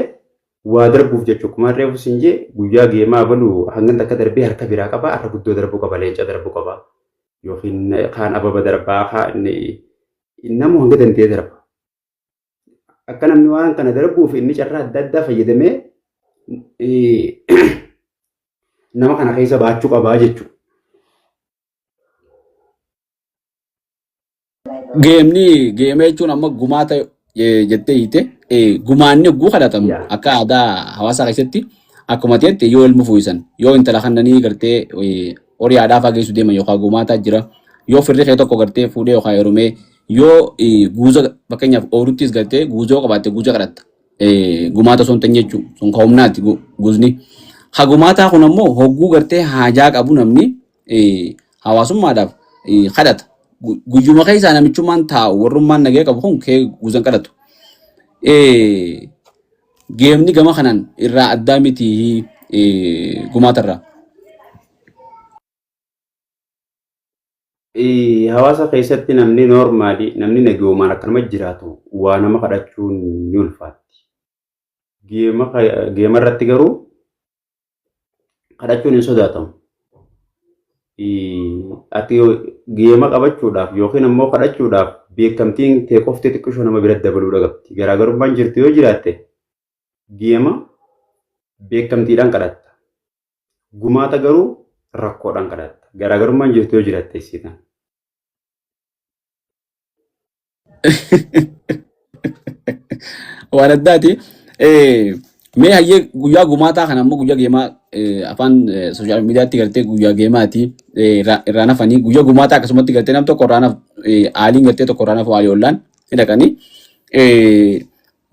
waa darbuuf jechuudha. Kuma reefu sinjee guyyaa geemaa abaluu hangan takka darbee harka biraa qaba harka guddoo darbuu qaba leenca darbuu qaba yookiin kaan ababa darbaa kaan namu hanga danda'ee darba. Akka namni waan kana darbuuf inni carraa adda addaa fayyadamee nama kana keessa baachuu qabaa jechuudha. Geema jechuun amma gumaata jettee hiite gumaanni guu kadhatamu akka aadaa hawaasaa keessatti akkuma ta'etti yoo ilmu fuuyisan yoo intala kannanii gartee horii aadaa fageessu deeman yookaan gumaataa jira yoo firri kee tokko gartee fuudhee yookaan heerumee yoo guuza fakkeenyaaf ooluttis gartee guuzoo qabaatte guuza kadhatta gumaata sun ta'e jechuun sun ka'umnaati guuzni. Ha gumaataa kun ammoo hogguu gartee haajaa qabu namni hawaasummaadhaaf kadhata. Guyyuma keessaa namichummaan taa'u warrummaan nagee qabu kun kee guuzan kadhatu. Geemni gama kanaan irraa addaa miti gumaatarraa. Hawaasa keessatti namni noormaali namni nagoomaan akkanuma jiraatu waa nama kadhachuun ni ulfaatti. Geema irratti garuu kadhachuun hin sodaatamu. Ati geema qabachuudhaaf yookiin ammoo kadhachuudhaaf beekamtiin ta'e qofti xiqqishoo nama bira dabaluudha qabdi. Garaagarummaan jirtu yoo jiraatte geema beekamtiidhaan kadhatta. Gumaata garuu rakkoodhaan kadhatta. Garaagarummaan jirtu yoo jiraatte isiidhaan. Waan addaati. Mee hayyee guyyaa gumaataa kana ammoo guyyaa geemaa afaan sooshaal miidiyaatti gartee guyyaa geemaati irraa nafanii guyyaa gumaataa akkasumatti gartee nam tokko irraa naf aaliin gartee tokko irraa nafu aalii ollaan hidhaqanii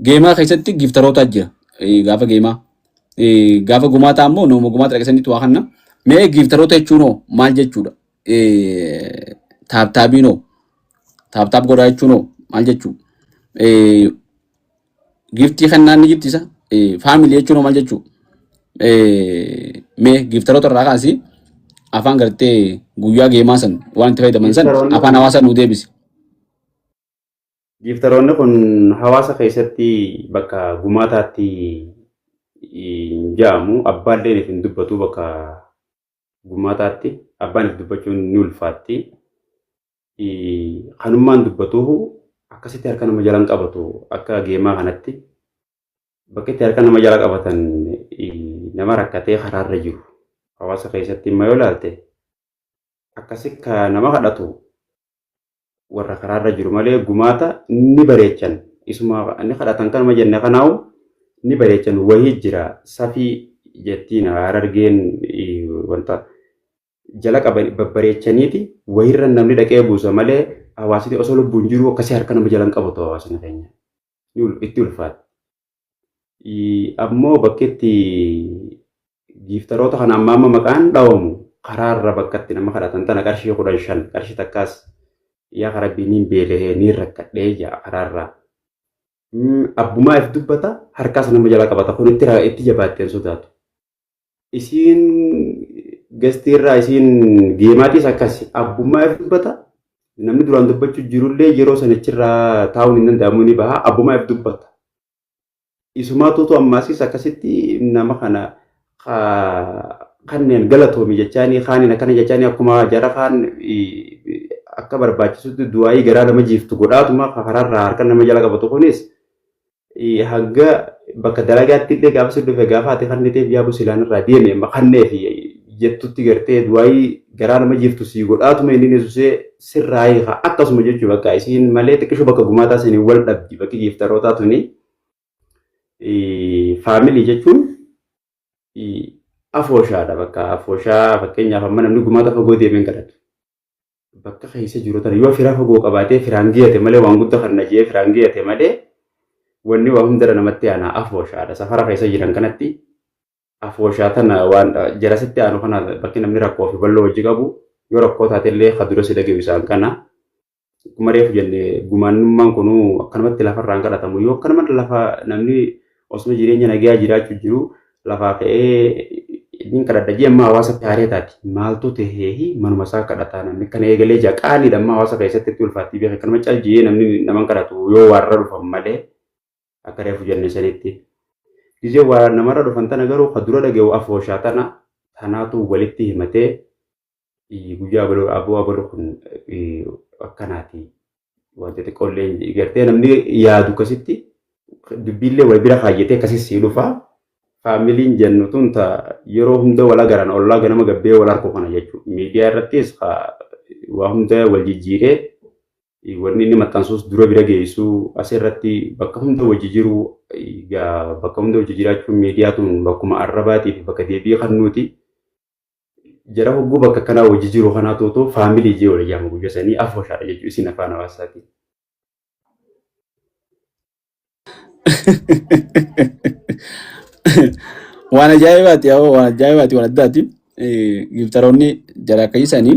geemaa keessatti giftaroota jira gaafa geemaa gaafa gumaataa ammoo nama gumaata dhaqesanitti waa kanna mee giftaroota jechuunoo maal jechuudha taaptaabiinoo taaptaab godhaa jechuunoo maal jechuu giftii kannaan ni jirtisa faamilii jechuunoo maal jechuu mee giftaroota irraa kaasii afaan gartee guyyaa geemaa san waan itti fayyadaman san afaan hawaasaa nuu deebisi. Giftaroonni kun hawaasa keessatti bakka gumaataatti jedhamu abbaallee ittiin dubbatu bakka gumaataatti abbaan itti dubbachuun ni ulfaatti. Kanummaan dubbatuuf akkasitti harka nama jalaan qabatu akka geemaa kanatti bakka itti harka nama jala qabatan nama rakkatee karaarra jiru hawaasa keessatti immoo yoo ilaalte akkasitti nama kadhatu warra karaarra jiru malee gumaata ni bareechan isuma inni kadhatan kanuma jenne kanaawu ni bareechan wayii jira safii jettiin Harargeen wanta jala qaban babbareechaniiti wayiirra namni dhaqee buusa malee hawaasni osoo lubbuun jiru akkasii harka nama jalaan qabatu hawaasni keenya itti ulfaata. Ammoo bakkeetti giftaroota kana amma maqaan dhawamu karaarra bakkatti nama kadhatan tana qarshii 15 qarshii takkaas yaa rabbiin beelehee ni rakkadhee jaa karaarraa. Abbumaa if dubbata harkaas nama jala qabata kun itti jabaatteen sodaatu. Isiin gastiirraa isiin geemaatiis akkasi abbummaa if dubbata namni duraan dubbachuu jirullee yeroo sanachirraa taa'uun hin danda'amu ni baha abbummaa if dubbata. Isumaatuutu ammaasis akkasitti nama kana kanneen galatoomi jechaanii kaaniin akkana jechaanii akkuma jara kaan akka barbaachisutti du'aayii garaa nama jiiftu godhaatuma karaarraa harka nama jala qabatu kunis hanga bakka dalagaatti illee gaafa si dhufe gaafa ati kanniteef yaabu silaan irraa deeme makannee fi jettutti gartee du'aayii garaa nama jiiftu si godhaatuma inni nesusee sirraayii akkasuma jechuu bakka isiin malee xiqqishu bakka gumaataa isin wal dhabdi bakki jiiftarootaa tuni faamilii jechuun afooshaadha bakka afooshaa fakkeenyaaf amma namni gumaata fagoo deemeen kadhatu. Bakka keessa jiru tana yoo firaa fagoo qabaatee firaan geeyate malee waan guddaa kan najee firaan geeyate malee wanni waa hundara namatti aanaa afooshaadha. Safara keessa jiran kanatti afooshaa tana waan jarasitti aanu kana bakki namni rakkoo fi bal'oo hojii qabu yoo rakkoo taatellee kadura si dhageessu isaan kana. Akkuma reefu jennee gumaannummaan kunuu akkanumatti lafarraan kadhatamu yoo akkanumatti lafa namni osoo jireenya nagaa jiraachuu jiru lafaa ka'ee inni kadhadha jee amma hawaasa taaree taati maaltu ta'ee manuma isaa kadhataa namni kana eegalee jaqaaniidha amma hawaasa keessatti itti ulfaattii beekaa kanuma caljee namni naman kadhatu yoo warra dhufan malee akka reefu jenne sanitti gizee waa namarra dhufan tana garuu kadura dhageewu afooshaa tanaatu walitti himatee guyyaa abaluu aboo abaluu kun akkanaati wanti xiqqoollee gartee namni yaadu akkasitti dubbiillee wal bira kaayyatee akkasii dhufaa. Faamiliin jennu tun yeroo hunda wal agaran ollaa ganama gabbee wal harkoo kana jechuudha. Miidiyaa irrattis waa hunda wal jijjiiree wanni inni maxxansuus dura bira geessuu asirratti bakka hunda wajji jiru bakka hunda wajji jiraachuun miidiyaa tun bakkuma arrabaatii fi bakka deebii kannuuti. Jara hogguu bakka kanaa wajji jiru kanaa tootoo faamilii jee wal jaamu guyyasanii afooshaadha jechuudha isin afaan hawaasaati. Waan ajaa'ibaati waan ajaa'ibaati waan addaati giftaroonni jara akkasanii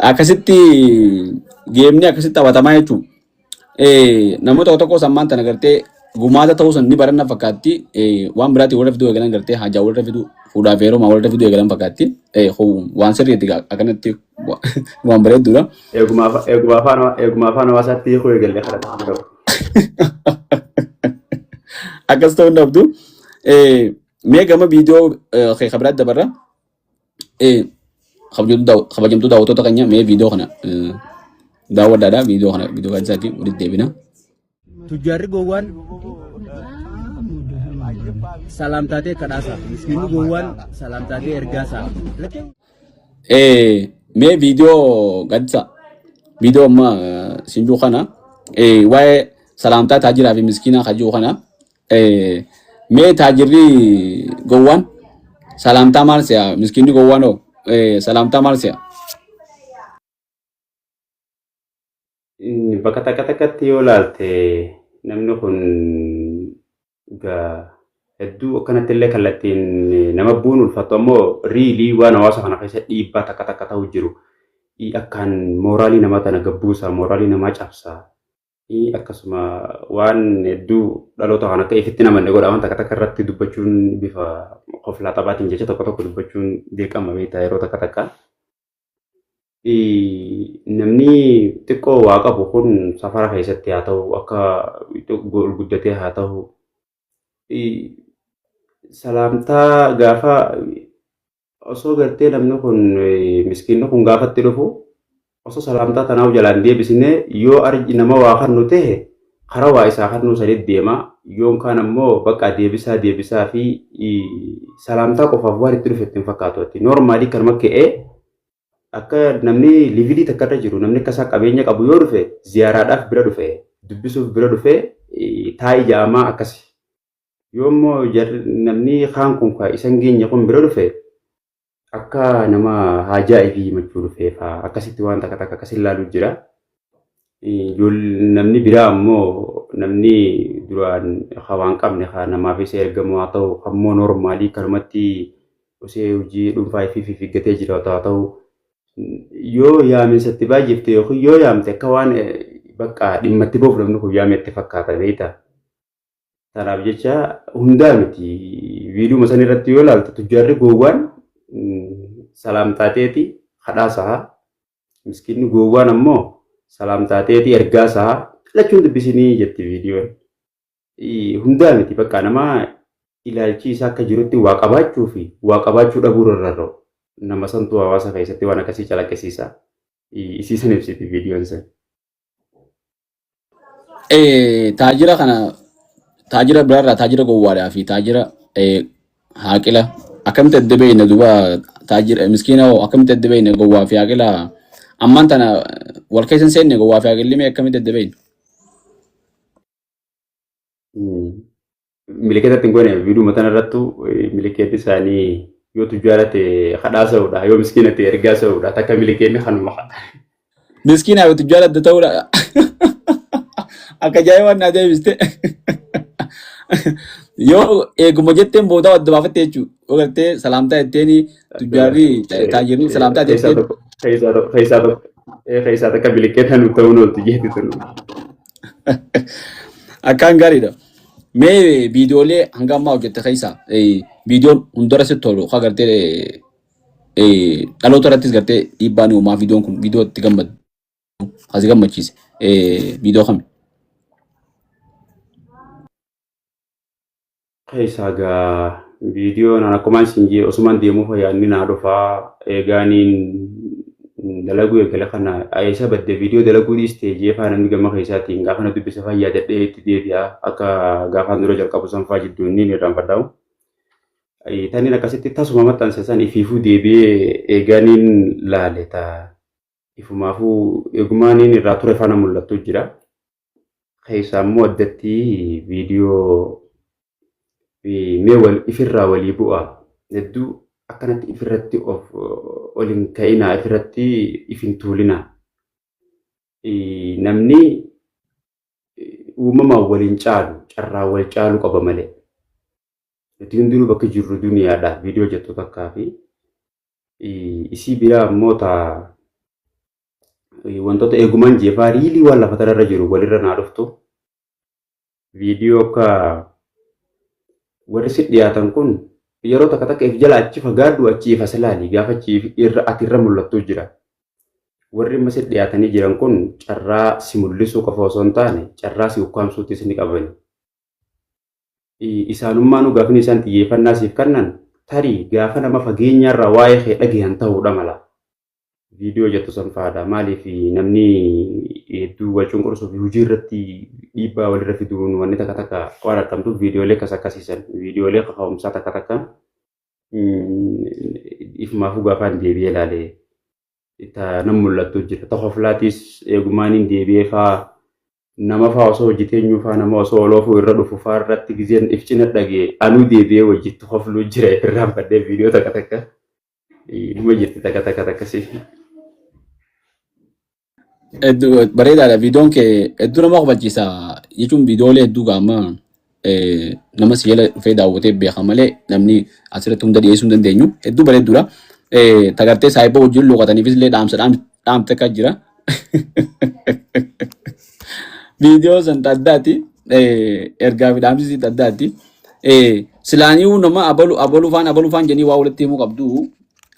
akkasitti geemni akkasitti taphatamaa jechuudha. Namoota tokko tokko sammaan tana gartee gumaata ta'uu san ni baranna fakkaatti waan biraatti warra fiduu eegalan gartee hajaa warra fiduu fuudhaaf yeroo warra fiduu eegalan fakkaatti waan sirriitti akkanatti waan bareedduudha. Eeguma afaan hawaasaatti hiikuu eegalee kadhata. Akkas ta'uu dhabdu mee gama viidiyoo kabiraatti dabarra kabajamtuu daawwattoota keenya mee viidiyoo kana daawwadhaadha viidiyoo kana viidiyoo kan isaatti walitti deebina. Tujjaarri gowwaan salaamtaatee kadhaasaa miskiinni gowwaan salaamtaatee ergaasaa. Mee viidiyoo gadsa viidiyoo amma sinjuu kana waa'ee salaamtaa taajiraa fi miskiinaa kajuu kana mee taajirri gowwaan salaamtaa maal se'a miskiinni gowwaan oo salaamtaa maal se'a. Bakka takkatti yoo ilaalte namni kun hedduu akkanatti illee kallattiin nama bu'uun ulfaatu ammoo riilii waan hawaasa kana keessa dhiibbaa takka ta'u jiru akkaan mooraalii namaa tana gabbuusaa mooraalii namaa cabsaa akkasuma waan hedduu dhaloota kan akka ifitti namanne godha waan takka irratti dubbachuun bifa qoflaa taphaatiin jecha tokko dubbachuun dirqama beektaa yeroo takka. Namni xiqqoo waa qabu kun safara keessatti haa ta'u akka guddatee haa ta'u salaamtaa gaafa osoo gartee namni kun miskiinni kun gaafatti dhufu osoo salaamtaa tanaaf jalaan deebisnee yoo argi nama waa kannu ta'e karaa waa isaa kannuu sadiitti deema yoon kaan ammoo bakka deebisaa fi salaamtaa qofaaf waan itti dhufe ittiin fakkaatu noormaalii kanuma ka'ee akka namni lividii takka irra jiru namni akka isaa qabeenya qabu yoo dhufe ziyaaraadhaaf bira dhufe dubbisuuf bira dhufe taa'ii ja'amaa akkasi yoommoo namni kaan kun isan geenya kun bira dhufe akka nama haajaa ifii himachuu dhufeefaa akkasitti waan takka akkas ilaaluu jira. Namni biraa ammoo namni duraan hawaan qabne haa namaafis ergamu haa ta'u ammoo noormaalii kanumatti osoo hojii dhuunfaa fi figgatee jira haa ta'u yoo yaaminsatti baay'ifte yookiin yoo yaamte akka waan bakka dhimmatti boof namni kun yaametti fakkaata beektaa. Kanaaf jecha hundaa miti viidiyoo san irratti yoo ilaaltu tujjaarri gowwaan salaamtaateeti hadhaasaa miskiinni gowwaan ammoo salaamtaateeti ergaasaa lachuun dubbisinii jetti viidiyoon. Hundaa miti bakka nama ilaalchi isaa akka jirutti waa qabaachuu fi waa qabaachuu dhabuu irra nama santu hawaasa keessatti waan akkasii calaqqisiisa. Isiisan ibsiti viidiyoon san. Taajira kana taajira biraarraa taajira gowwaadhaa fi taajira haaqila akkamitti adda beekna duuba taajira miskiina akkamitti adda beekna gowwaa fi haaqila ammaan tana wal keessa seenne gowwaa fi haaqilli mee akkamitti adda beekna? Milikeetatti hin goone viidiyoo mataan irrattu milikeetti isaanii yoo tujjaarate hadhaasa'uudha yoo miskiinatti ergaasa'uudha takka milikeetni kanuma. Miskiina yoo tujjaarate ta'uudha. Akka jaa'ee waan naa deebiste. Yoo eeguma jetteen booda adda baafatte jechuudha. Yoo gartee salaamtaa jetteeni tujjaarri taajirri salaamtaa jetteen. Keessaa takka milikeetan ta'uun ooltu jeetti tunu. Akkaan gaariidha. Mee viidiyoolee hanga ammaa hojjette keessaa viidiyoon hundara sitti tolu akka gartee dhaloota irrattis gartee dhiibbaan uumaa viidiyoon kun viidiyoo itti gammadu asii gammachiise viidiyoo kami? Keessaa gaa viidiyoon akkuma isin jee osumaan deemuu fayyaanni naa dhufaa eegaaniin dalaguu eegala kana ayesa badde viidiyoo dalaguu dhiistee jeefaa namni gama keessaatiin gaafa na dubbisa fayyaa jedhee itti deebi'a akka gaafaan dura jalqabu sanfaa jidduu inni irraan fadhaa'u. Taniin akkasitti tasuma maxxansiisan ifiifuu deebi'ee eegaaniin laale ta'a. Ifumaafuu eegumaaniin irraa ture faana mul'attu jira. Keessaa immoo addatti viidiyoo mee ifirraa walii bu'a. Hedduu akkanatti ifirratti olin ka'inaa ifirratti ifin tuulinaa. Namni uumamaan waliin caalu carraa wal caalu qaba malee. Nuti hundinuu bakka jirru duniyaadha viidiyoo jettu takkaa fi isii biraa ammoo ta'a wantoota eegumaan jeefaa riilii waan lafa tararra jiru walirra naa dhuftu. Viidiyoo akka warri si dhiyaatan kun yeroo takka takka if jala achi fagaadhu achi ifa silaali gaafa achi ati irra mul'attu jira. Warri amma si dhiyaatanii jiran kun carraa si mul'isuu qofa osoo hin taane carraa si ukkaamsuutis ni qabani. Isaanummaanuu gaafni isaan xiyyeeffannaa siif kennan tarii gaafa nama fageenyaarraa waa'ee kee dhagayan ta'uudha mala. Viidiyoo jettu san faadha maaliif namni hedduu wal cunqursuu fi hojii irratti dhiibbaa walirra fiduun wanni takka takka waan argamtuuf viidiyoolee akkas akkasiisan viidiyoolee kaka'umsaa takka takka ifumaafuu gaafaan deebi'ee ilaalee nam mul'attu jira. Tokko filaatis eegumaaniin deebi'ee faa nama faa osoo hojjeteenyuu faa nama osoo oloofuu irra dhufu faa irratti gizeen if cina dhagee anuu deebi'ee hojjettu hofluu jira irraan fadhee viidiyoo takka takka dhuma jirti takka takka takkasii. Bareedaadha viidiyoon kee hedduu nama hubachiisa jechuun viidiyoolee hedduu gaama nama si'eela dhufee daawwatee beeka malee namni asirratti hunda dhiyeessuu hin dandeenyu hedduu bareedduudha. Tagartee saayiboo wajjin luqataniifis illee dhaamte akka jira. Viidiyoo san addaati ergaa fi dhaamsisi addaati. Silaaniyyuu nama abaluufaan jennii waa walitti himuu qabdu.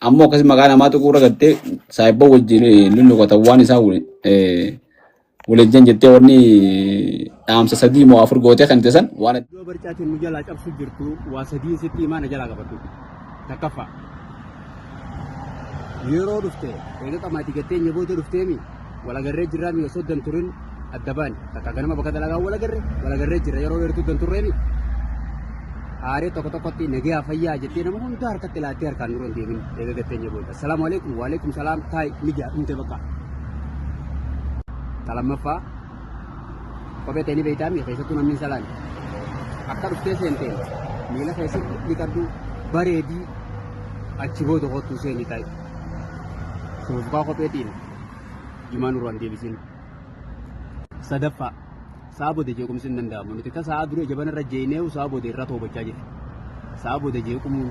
Ammoo akkasii maqaa namaa tuquurra gartee saayiboo wajjin lulluqatan waan isaa waliin jettee wanni dhaamsa 3 moo 4 gootee kan ta'an waan Iddoo barcaatiin nu jalaa cabsu jirtu waa 3 sitti himaa na jalaa qabatu. Takkaffaa. Yeroo dhufte eega qamaatii gatteenye booda dhufteemi walagarree jirraa mi osoo danturin adda baani. Takka ganama bakka dalagaa walagarree jirra yeroo dheertuu danturreemi. Aaree tokko tokkotti nagaa fayyaa jettee nama hunda harkatti laattee harkaan duraan deemin eega gatteenye booda. Assalaamu alaikum wa alaikum salaam taa'e migaa dhumte bakka. Talamaffaa kophee ta'anii beektaami keessattuu namni salaan akka dhuftee seenteen miila keessatti dhiqadhu bareedii achi booda kottuu seenii taa'e. Suufaa kopheetiin jimaan duraan deebisin. Sadaffaa sa'a booda jeequmsi hin danda'amu. Nuti akka sa'a dura jabana irra jeenee sa'a booda irra toobachaa jirra. Sa'a booda jeequmuun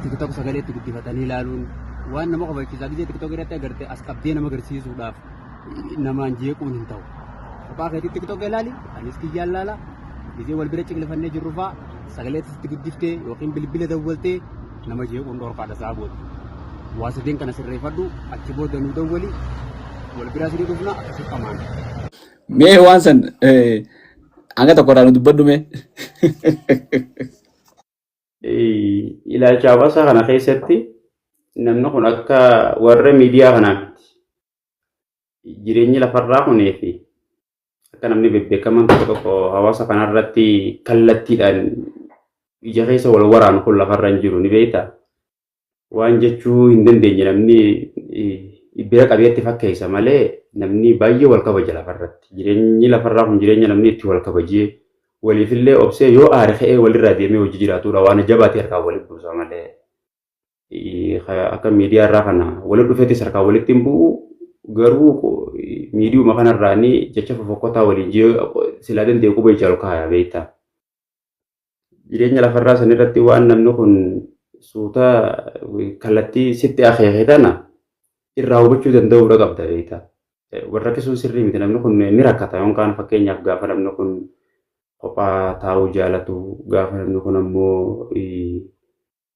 tiktok sagalee itti guddifatanii ilaaluun waan nama qabachiisaa gisee tiktok irratti agartee as qabdee nama agarsiisuudhaaf namaan jeequun hin ta'u. Kophaa keetii tiktok ilaali anis kiyyaan laala gisee wal bira ciqilfannee jirru fa'a sagalee itti guddiftee yookiin bilbila dawwaltee nama jeequun dhorkaadha sa'a booda. Waasadeen kana sirreeffadhu achi booda nu dawwali wal biraa sirii dhufna akkasitti qamaan. Mee waan san hanga tokko irraa nu dubbadhu mee. Ilaalcha hawaasaa kana keessatti namni kun akka warra miidiyaa kanaatti jireenyi lafarraa kunee fi akka namni bebbeekaman tokko hawaasa kanarratti kallattiidhaan ija keessa wal waraanu kun lafarra hin jiru ni beektaa. Waan jechuu hin dandeenye namni bira qabeetti fakkeessa malee namni baay'ee wal kabaja lafarratti. Jireenyi lafarraa kun jireenya namni itti wal kabajee waliifillee obsee yoo aare ka'ee walirraa deemee hojii jiraatudha waan jabaatee harkaan walitti buusa malee akka miidiyaa irraa kana walitti dhufeetti harkaan walitti hin bu'u garuu miidiyuma kanarraanii jecha fofokkotaa waliin silaa danda'e quba ija ol kaaya beektaa. Jireenya lafarraa sanirratti waan namni kun suuta kallattii sitti akeekee tana irraa hubachuu danda'uudha qabda beektaa. Warra akkasumas sirrii miti namni kun ni rakkata yookaan fakkeenyaaf gaafa namni kun kophaa taa'uu jaalatu gaafa namni kun ammoo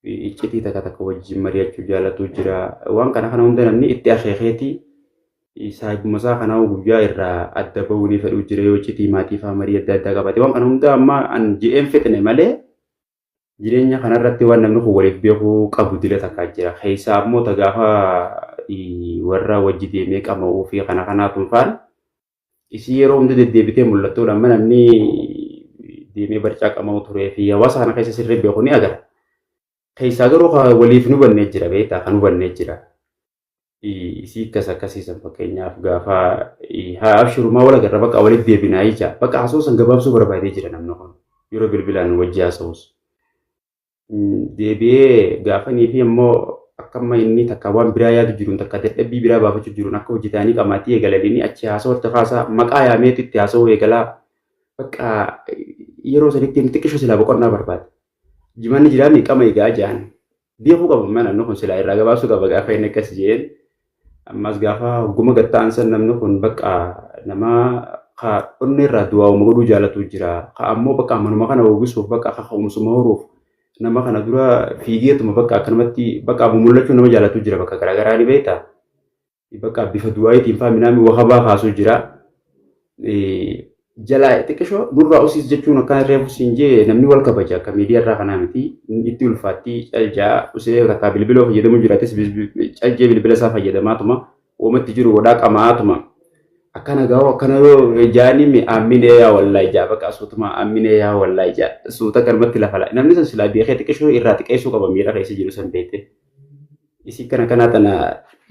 iccitii takka wajjin mari'achuu jaalatu jira waan kana hunda namni itti akeekeeti saayibuma isaa kanaa guyyaa irraa adda bahuunii fedhuu jira yoo iccitii maatii fa'aa marii adda addaa qabate waan kana hunda amma an je'een fixne malee jireenya kanarratti waan namni kun waliif beekuu qabu dila takkaa jira keessaa ammoo gaafa warra wajji deemee qama'uu fi kana kanaatuun faan isii yeroo hunda deddeebitee mul'attuu lamma namni deemee barcaa qama'uu turee fi hawaasa kana keessa sirrii beeku ni agarra. Keessaa garuu waliif nu bannee jira beektaa kan nu bannee jira. Isii akkasiisan fakkeenyaaf gaafa haa abshirumaa wal agarra bakka walitti deebinaa ija bakka haasawusan gabaabsuu barbaadee jira namni kun yeroo bilbilaan wajji haasawus. Deebi'ee gaafanii fi immoo akkama inni takka waan biraa yaadu jiruun takka dadhabbii biraa baafachuu jiruun akka hojjetanii qamaatii eegalanii achi haasawuu itti kaasaa maqaa yaameetu itti haasawuu eegalaa bakka yeroo sanitti inni xiqqishu silaa boqonnaa barbaada. Jimanni jiraa miiqama eegaa ja'an beekuu qabu mana namni kun silaa irraa gabaabsuu qaba gaafa inni akkas jeen ammas gaafa hogguma gattaan san namni kun bakka nama onni irraa du'aa godhuu jaalatu jira ammoo bakka manuma kana uwwisuuf bakka akka ka'umsuma horuuf nama kana dura fiigeetuma bakka akkanumatti bakka mul'achuu nama jaalatu jira bakka garaagaraa ni beektaa. Bakka bifa du'aayitiin fa'aa minaami wakabaa kaasuu jira. Jalaa xiqqishoo nurraa usiis jechuun akkaan reefu siin jee namni wal kabaja akka miidiyaa irraa kanaa miti itti ulfaatti caljaa usee takkaa bilbila fayyadamu jiraates caljee bilbila isaa fayyadamaatuma uumatti jiru godhaa qamaatuma akkana gaa'u akkana yoo jaanimi amminee yaa wallaa ijaa bakka suutuma amminee yaa wallaa ijaa suuta kanumatti lafa laa namni san silaa beekee xiqqishoo irraa xiqqeessuu qaba miidhaa keessa jiru san beekte isii kana kanaa tana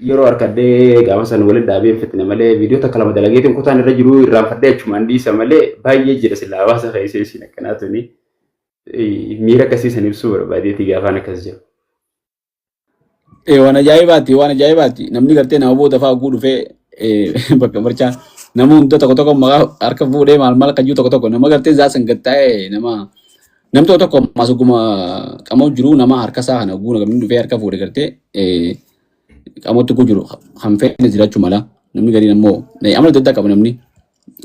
yeroo harkadhee gaafa san waliin dhaabee fitne malee viidiyoo takka lama dalageetiin kutaan irra jiru irraanfadhee achumaan dhiisa malee baay'ee jira silaa hawaasa keessa isin akkanaa tuni miira akkasiisan ibsuu barbaadeeti gaafaan akkas jiru. Waan ajaa'ibaati namni gartee nama booda fa'aa guu dhufee bakka barchaa nama hunda tokko maqaa harka fuudhee maal kan jiru tokko nama gartee zaasan gattaa'ee nam tokko masuguma qamoo jiru nama harka isaa kana guu namni dhufee harka fuudhee gartee qamotti ku jiru kan fedhe jiraachuu mala namni gadiin ammoo amala adda addaa qaba namni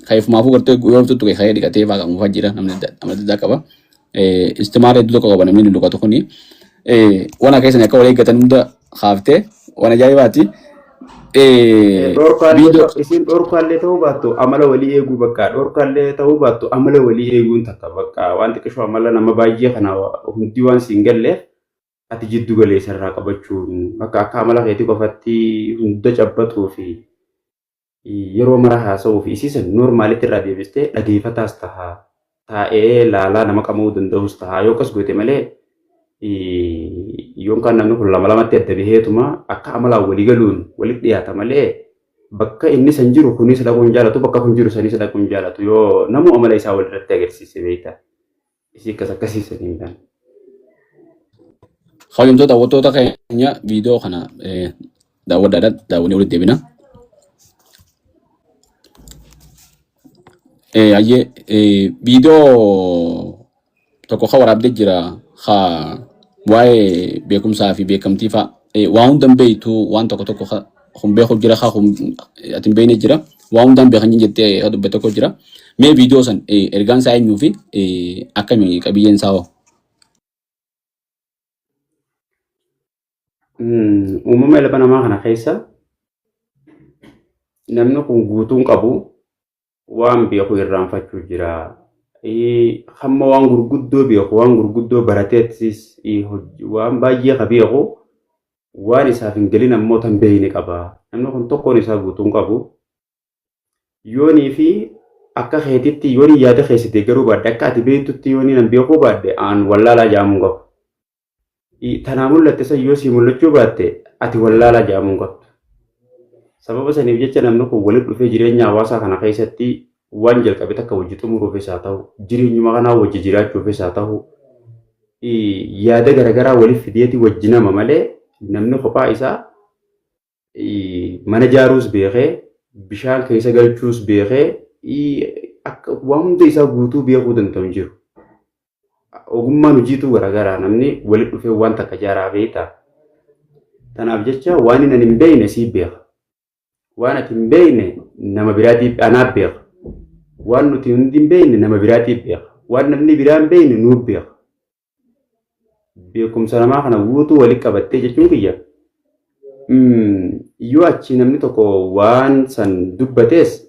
kaayifumaafuu gartee yoo tuttu kaayee dhiqatee fa'aa qabuufaa jira namni amala adda addaa qaba istimaara hedduu tokko qaba namni luqatu kuni waan keessan akka wal eeggatan hunda haaftee waan ajaa'ibaati. Isin dhorkaallee ta'uu baattu amala walii eeguu bakka dhorkaallee ta'uu baattu amala walii eeguun takka bakka waan xiqqishoo amala nama baay'ee kana hundi waan siin galleef ati jiddu galeessa irraa qabachuun akka amala keetii qofatti hunda cabbatuu fi yeroo mara haasa'uu fi isiisan noormaalitti irraa deebistee dhageeffataas tahaa taa'ee laalaa nama qamuu danda'us tahaa yoo akkas goote malee yookaan namni kun lama lamatti adda baheetuma akka amalaan walii galuun walitti dhiyaata malee bakka inni san jiru kunis dhaquun jaalatu bakka kun jiru sanis dhaquun jaalatu yoo namu amala isaa walirratti agarsiise beektaa isii akkasiisaniin kan. Hawwimtoota daawwattoota keenya viidiyoo kana daawwadhaadhaan daawwannee walitti deebina. Ayyee viidiyoo tokko ka waraabdee jira ka waa'ee beekumsaa fi beekamtii fa'a waan hundaan beektu waan tokko kun beeku jira ka kun ati hin beekne jira waan hundaan beekan jettee ka dubbe tokko jira mee viidiyoo san ergaan isaa eenyuu fi akkamii qabiyyeen isaa hoo? Uumama ilma namaa kana keessa namni kun guutuun qabu waan beeku irraanfachuu jira. Hamma waan gurguddoo beeku waan gurguddoo barateettis waan baay'ee ka beeku waan isaaf hin galin ammoo tan beeyne qaba. Namni kun tokkoon isaa guutuun qabu yoonii fi akka keetitti yoonii yaada keessatti garuu baadde akka ati beektutti yoonii nan beekuu baadde aan wallaalaa jaamuu qabu. Tanaa mul'atte san yoo sii mul'achuu baatte ati wallaalaa jaamuu qabdu. Sababa saniif jecha namni kun walitti dhufee jireenya hawaasaa kana keessatti waan jalqabe takka hojii xumuruufis haa ta'u jireenyuma kanaa wajji jiraachuufis haa ta'u yaada garaagaraa waliif fideeti wajjinama malee namni kophaa isaa mana ijaaruus beekee bishaan keessa galchuus beekee akka waan hunda isaa guutuu beekuu danda'u hin jiru. Ogummaan hojiitu garaagaraa namni walitti dhufee waan takka ijaaraa beekta. Tanaaf jecha waan inni hin beekne sii beeka. Waan ati hin beekne nama biraatiif anaaf beeka. Waan nuti hundi hin beekne nama biraatiif beeka. Waan namni biraa hin beekne nuuf beeka. Beekumsa namaa kana guutuu walitti qabattee jechuun kiyya. Yoo achi namni tokko waan san dubbatees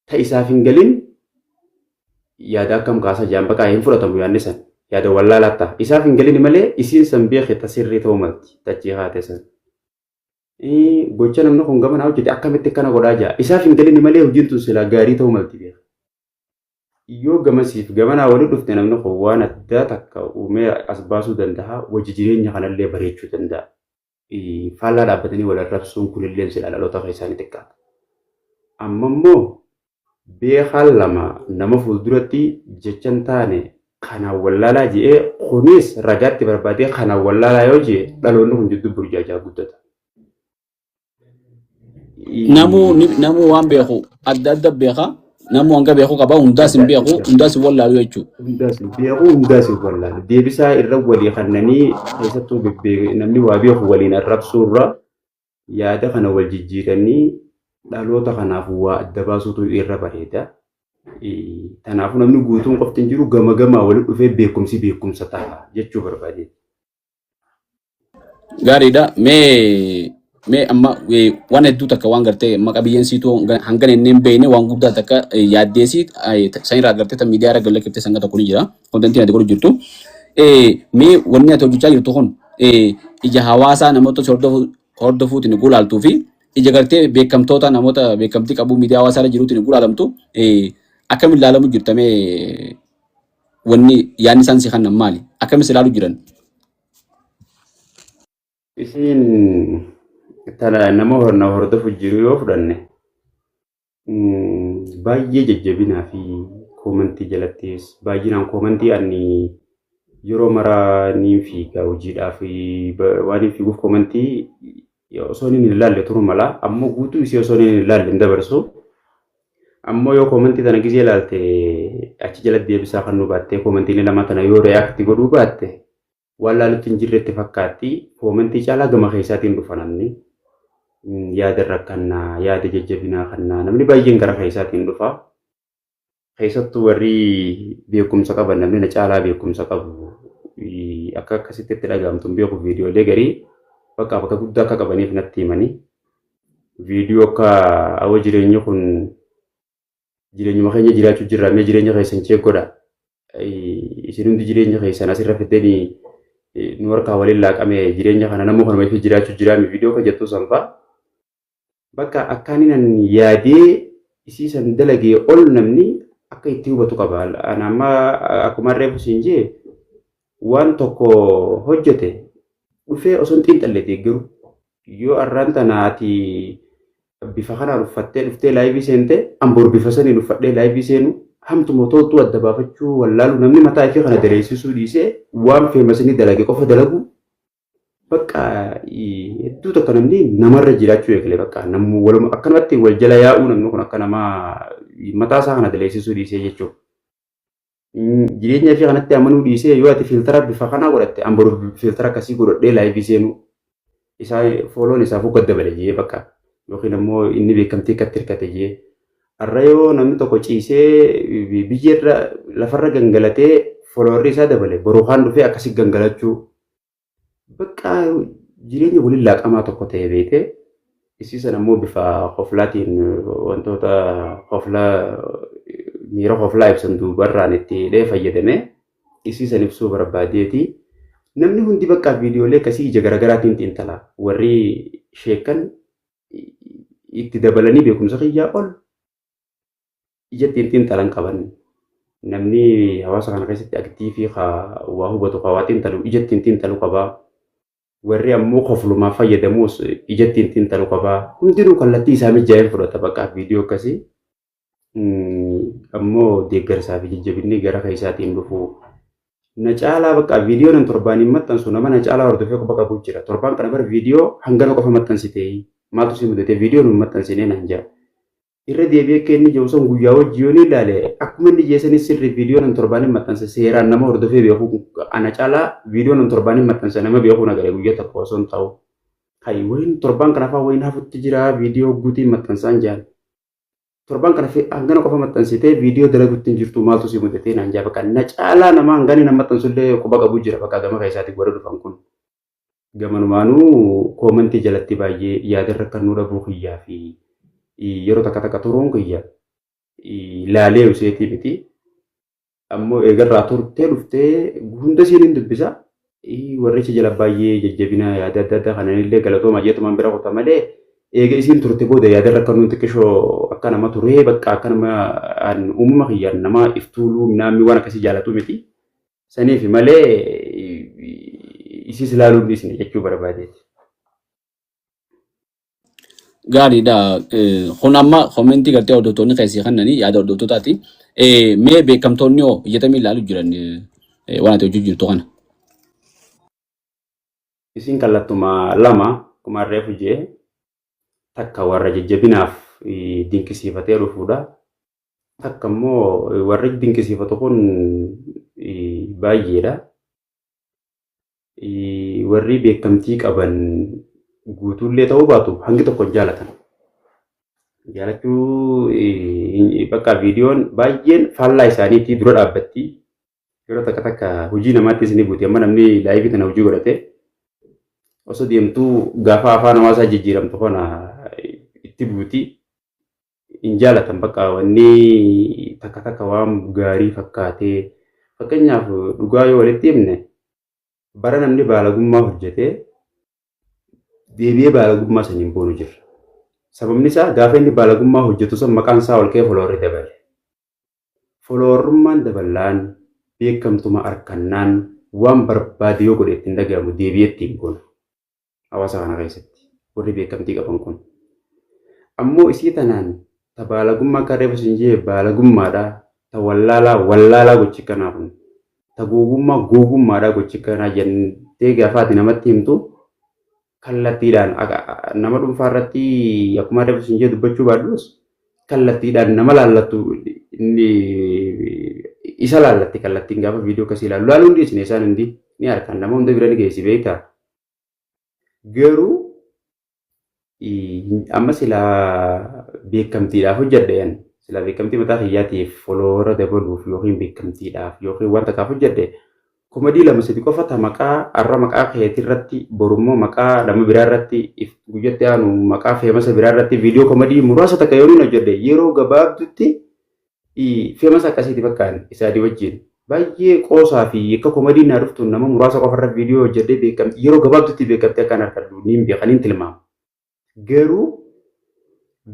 ta isaaf hin galin yaada akkam kaasa jaambaqaa hin fudhatamu yaadni san. Yaada wallaalatta. Isaaf hin galin malee isiin san beekee tasirrii ta'uu malti tachii haate san. Gocha namni kun gama naa hojjete akkamitti akkana godhaa jira. Isaaf hin galin malee hojiin tun silaa gaarii ta'uu malti beeka. Yoo gamasiif gamanaa walitti dhufte namni kun waan addaa takka uumee as baasuu danda'a. Wajji jireenya kanallee bareechuu danda'a. Faallaa dhaabbatanii wal arrabsuun kunillee silaa dhaloota keessaanii xiqqaata. Amma immoo beekaan lama nama fuulduratti jechan taane kanaan wallaalaa jedhee kunis ragaatti barbaadee kanaan wallaalaa yoo jedhe dhaloonni kun jidduu burjaajaa guddata. Namuu waan beeku adda adda beeka namuu hanga beeku qaba hundaas hin beeku hundaas hin wallaalu jechuudha. Hundaas hin beeku hundaas hin wallaalu. Deebisaa irra walii kannanii keessattuu namni waa beeku waliin arrabsuurra yaada kana wal jijjiiranii dhaloota kanaaf waa adda baasuutu irra bareeda. Kanaafuu namni guutuun qofti hin jiru gama gamaa walitti dhufee beekumsa ta'a jechuu barbaade. Gaariidha. Mee amma waan hedduu takka waan gartee maqaa biyyeensiituu hanga hin beekne waan guddaa takka yaaddeesii san irraa gartee tan miidiyaa irra gallakkifte sanga tokko ni jira. Kontentiin ati godhu jirtu. Mee wanni ati hojjechaa jirtu kun ija hawaasaa namoota hordofuutiin gulaaltuu fi ija gartee beekamtoota namoota beekamtii qabu miidiyaa hawaasaa irra jiruutiin gulaalamtu akkamiin ilaalamu jirtamee wanni yaadni isaan si kannan maali? Akkamiin ilaaluu jiran? Isiin tana nama hordofu jiru yoo fudhanne baay'ee jajjabinaa fi koomantii jalattis baay'inaan koomantii ani yeroo maraa niin fiigaa hojiidhaaf waan fiiguuf koomantii osoo hin ilaalle turu mala ammoo guutuu isii osoo hin ilaalle hin dabarsu. Ammoo yoo koomantii tana gisee ilaalte achi jalatti deebisaa kan nu baatte koomantiin lama tana yoo reaakti godhuu baatte waan laalutti hin jirretti fakkaatti koomantii caalaa gama keessaatiin dhufa namni yaada rakkannaa yaada jajjabinaa kannaa namni baay'een gara keessaatiin dhufa. Keessattuu warri beekumsa qaban namni na caalaa beekumsa qabu akka akkasitti itti dhagahamtu beeku viidiyoolee garii bakka guddaa akka qabaniif natti himanii viidiyoo akka awwa jireenyi kun jireenyuma keenya jiraachuu jirra mee jireenya keessan chee godha isin hundi jireenya keessan asirra fiddanii nu harkaa waliin laaqame jireenya kana nama kanuma fi jiraachuu jiraame viidiyoo kan jettu sanfaa bakka akkaaniin yaadee isii san dalagee ol namni akka itti hubatu qaba. Amma akkuma reefu siin jee waan tokko hojjete dhufee osoo hin xiinxalle deeggaru yoo arraan tanaati bifa kanaan uffattee dhuftee laayivii seente amboor bifa saniin uffadhee laayivii seenu hamtuma toltuu adda baafachuu wallaalu namni mataa ifee kana dareessisuu dhiisee waan feemasanii dalage qofa dalagu bakka hedduu tokko namni namarra jiraachuu eegale bakka namni waluma akkanumatti wal jala yaa'uu namni kun akka namaa mataa isaa kana daleessisuu dhiisee jechuudha. Jireenya fi kanatti amanuu dhiisee yoo ati filtara bifa kanaa godhatte amboru filtara akkasii godhadhee laayivii seenuu isaa fooloon isaaf gadda bale jee bakka yookiin immoo inni beekamtii akkatti hirkate jee har'a yoo namni tokko ciisee biyyarra lafarra gangalatee fooloorri isaa dabale borookaan dhufee akkasii gangalachuu bakka jireenya waliin laaqamaa tokko ta'e beekee isiisan ammoo bifa hoflaatiin wantoota hoflaa miira hoflaa ibsan duubarraan itti fayyadame isiisan ibsuu barbaadeeti. Namni hundi bakka viidiyoolee akkasii ija garaagaraatiin xiinxala warri sheekan itti dabalanii beekumsa kiyyaa ol ija xiinxalan qaban namni hawaasa kana keessatti aktiivii waa hubatu waa xiinxalu ija xiinxalu qabaa. Warri ammoo hoflumaa fayyadamuus ija xiinxalu qabaa. Hundinuu kallattii isaa mijaa'een fudhata bakka viidiyoo akkasii. Ammoo deeggarsaa fi jajjabinni gara keessaatiin dhufu na caalaa bakka viidiyoon torbaan maxxansu nama na caalaa hordofee qofa qabu jira. Torbaan kana bara viidiyoo hangana qofa maxxansitee maaltu si mudate viidiyoon maxxansinee nan jira. Irra deebi'ee kenni jawusan guyyaa wajji yoo ilaale akkuma inni jeessanis sirri viidiyoon torbaan maxxansa seeraan nama hordofee beeku ana caalaa viidiyoon torbaan maxxansa nama beeku nagare guyyaa tokko osoo hin ta'u. Hayi wayin torbaan kanaafaa wayin hafutti jira viidiyoo guutiin maxxansaan jaan. Torbaan kana hangana qofa maxxansitee viidiyoo dalaguutti hin jirtu maaltu si mudatee naan jaa bakka na caalaa nama hangani nama maxxansullee quba qabu jira bakka gama keessaatti warra dhufan kun. Gamanumaanuu koomentii jalatti baay'ee yaadarra kan nu dhabuu kiyyaa fi yeroo takka turuun kiyya laalee useetii miti. Ammoo eegarraa turtee dhuftee hunda isiin hin dubbisa. Warricha jala baay'ee jajjabina yaada adda addaa kananillee galatooma jedhaman bira kutaa malee eega isiin turte booda yaadarra kan nuti xiqqishoo akka nama turee bakka akka nama uumama kiyyaan nama iftuuluu namni waan akkasii jaalatu miti. Saniif malee isiis ilaaluun dhiisne jechuu barbaadeeti. Gaariidha. Kun amma komentii gartee hordoftoonni keessii kannanii yaada hordoftootaati. Mee beekamtoonni hoo ijjatamii ilaaluu jiran waan ati hojii jirtu kana. Isin kallattuma lama kuma reefu jee takka warra jajjabinaaf dinqisiifatee dhufuudha. Takka immoo warri dinqisiifatu kun baay'eedha. Warri beekamtii qaban guutuullee ta'uu baatu hangi tokko jaalatan. Jaalachuu bakka viidiyoon baay'een faallaa isaaniitii dura dhaabbatti. Yeroo takka hojii namaatti isin buuti amma namni laayivii kana hojii godhate osoo deemtuu gaafa afaan hawaasaa jijjiiramtu kana itti buuti hin jaalatan bakka wanni takka waan gaarii fakkaatee fakkeenyaaf dhugaa yoo walitti himne bara namni baalagummaa hojjetee deebi'ee baalagummaa saniin boonu jira. Sababni isaa gaafa inni baalagummaa hojjetu san maqaan isaa ol ka'ee foloorii dabale. Foloorummaan dabalaan beekamtuma arkannaan waan barbaade yoo godhe ittiin dhagahamu deebi'ee ittiin boonu. Hawaasa kana keessatti warri beekamtii qaban kun. Ammoo isii tanaan ta baalagummaa akka reefa siin jee baalagummaadha. Ta wallaalaa gochi kanaaf. Ta gogummaadha gochi kanaa jentee gaafa ati namatti himtu kallattiidhaan nama dhuunfaa irratti akkuma reefa siin jee dubbachuu baadhuus kallattiidhaan nama laallattu isa laallatti kallattiin gaafa viidiyoo akkasii ilaalu. Laaluun dhiisne isaan hundi ni argan nama hunda bira ni geessi beektaa. Garuu amma silaa beekamtiidhaaf hojjedheen silaa beekamtii mataa kiyyaatiif foloora dabaluuf yookiin beekamtiidhaaf yookiin wanta kaaf hojjedhe komadii lama sadi qofa ta maqaa arra maqaa keetii irratti borummoo maqaa nama biraa irratti guyyatti aanu maqaa feemasa biraa irratti viidiyoo komadii muraasa takka yoo hojjedhe yeroo gabaabdutti feemasa akkasiiti fakkaan isaanii wajjin. Baay'ee qoosaa fi akka komadii naa dhuftu nama muraasa qofarra viidiyoo hojjedhee beekamtii yeroo gabaabdutti beekamtii akkaan argadhu niin beekaniin tilmaama. Garuu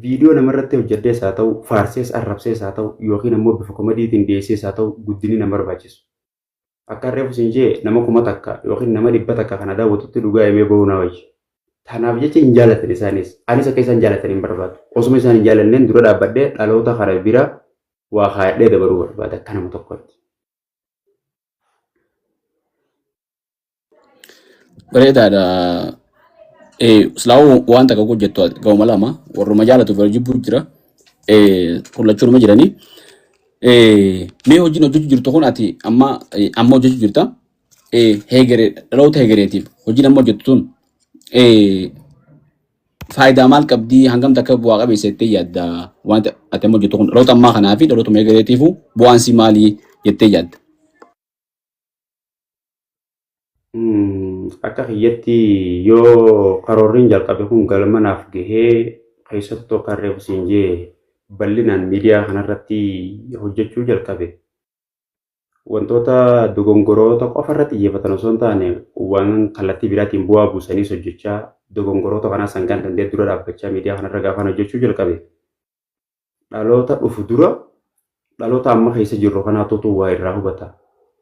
viidiyoo namarratti hojjedhees haa ta'u faarsees arrabsees haa ta'u yookiin ammoo bifa komadiitiin dhiyeessees haa ta'u guddinni nama barbaachisu. Akka reefu siin jee nama 1000 takka yookiin nama 100 takka kana daawwatutti dhugaa himee bahuu na wayya. Kanaaf jecha hin jaallatan isaanis. Anis akka isaan jaallatan hin barbaadu. Osuma isaan hin jaallanneen dura dhaabbadhee dhaloota kana bira waa kaayadhee dabaruu barbaada akka nama tokkotti. Bareedaadha. Silaa waan takka hojjettu gauma lama warruma jaalatu bira jibbuu jira. kullachuu nama jiranii. Mee hojiin hojjechuu jirtu kun ati amma hojjechuu jirta. Dhaloota heegereetiif hojiin amma hojjettu tun faayidaa maal qabdii hangam takka bu'aa qabeessa jettee yaadda waan ati amma hojjettu kun dhaloota ammaa kanaa fi dhaloota heegereetiif bu'aansi maalii jettee yaadda? Akka kiyyatti yoo karoorriin jalqabe kun galmanaaf gahee keessattuu kan reefu siin jee bal'inaan miidiyaa kanarratti hojjechuu jalqabe wantoota dogongoroota qofa irratti xiyyeeffatan osoo hin taane waan kallattii biraatiin bu'aa buusanii hojjechaa dogongoroota kanaa sangaan dandee dura dhaabbachaa miidiyaa kanarra gaafan hojjechuu jalqabe. Dhaloota dhufu dura dhaloota amma keessa jirru kanaatu waa irraa hubata.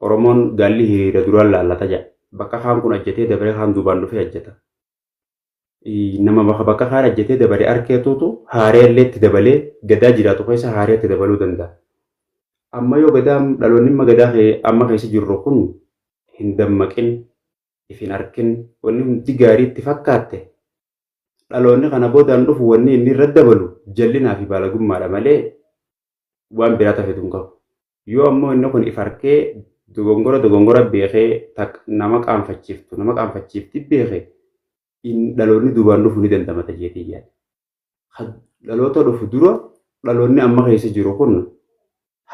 Oromoon gaalli hiriira duraan laallata jedha. Bakka kaan kun ajjatee dabaree kaan duubaan dhufee ajjata. Nama bakka kaan ajjatee dabaree arkeetuutu haaree illee itti dabalee gadaa jiraatu keessa haaree itti dabaluu danda'a. Amma yoo gadaan dhaloonni gadaa amma keessa jirru kun hin dammaqin, ifin arkin, wanni hundi gaarii itti fakkaatte dhaloonni kana boodaan dhufu wanni inni irra dabalu jallinaa fi baalagummaadha malee waan biraa tafetu hin qabu. Yoo ammoo inni kun if arkee dogongora beekee nama qaanfachiifti beekee dhaloonni duubaan dhufu ni dandamata jeetii yaada. Dhaloota dhufu dura dhaloonni amma keessa jiru kun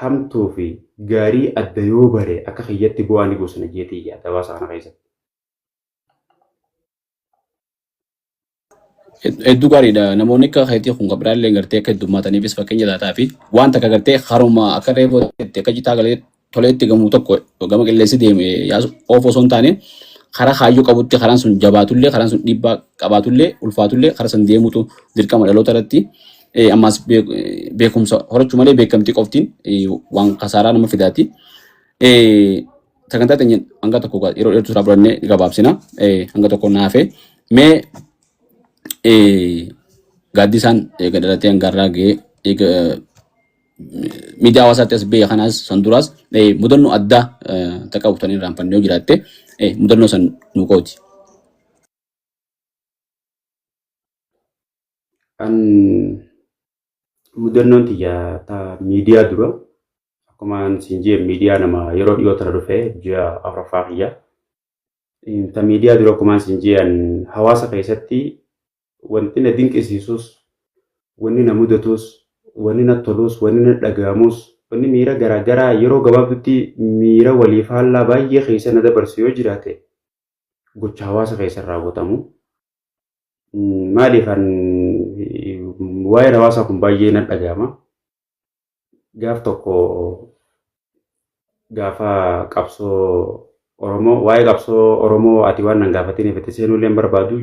hamtuu fi gaarii adda yoo bare akka kiyyatti bu'aa ni buusna jeetii yaada hawaasa kana keessatti. Hedduu gaariidha. Namoonni akka keetii kun qabdaallee gartee akka heddummaataniifis fakkeenya taataa fi waan takka gartee haruma akka reefootti akka jitaa galee toleetti gamu tokko gama qilleensi deeme oof osoo hin taane karaa kaayyoo qabutti karaan sun jabaatullee karaan sun dhiibbaa qabaatullee ulfaatullee karaa san deemutu dirqama dhaloota irratti ammas beekumsa horachuu malee beekamtii qoftiin waan kasaaraa nama fidaati. Sagantaa teenya hanga tokko yeroo dheertuu irraa birannee gabaabsina hanga tokko naafee mee gaaddisaan dhalatee hangarraa ga'ee miidiyaa hawaasaatti as biyya kanaas san duraas mudannoo addaa takka butanii raanfannee yoo jiraatte mudannoo san nu qooti. Mudannoon xiyyaa miidiyaa dura akkuma siin jee miidiyaa nama yeroo dhiyoo tana dhufee ji'a afuraffaa kiyya. Ta miidiyaa dura akkuma siin jeen hawaasa keessatti wanti na dinqisiisus wanni na mudatus wanni na tolus wanni na dhagahamus wanni miira garaagaraa yeroo gabaabdutti miira walii faallaa baay'ee keessa na dabarsu yoo jiraate gocha hawaasa keessa raawwatamu. Maaliif waa'ee hawaasaa kun baay'ee na dhagahama. Gaaf tokko gaafa qabsoo Oromoo waa'ee qabsoo Oromoo ati waan nan gaafatiin ifatti seenuullee barbaadu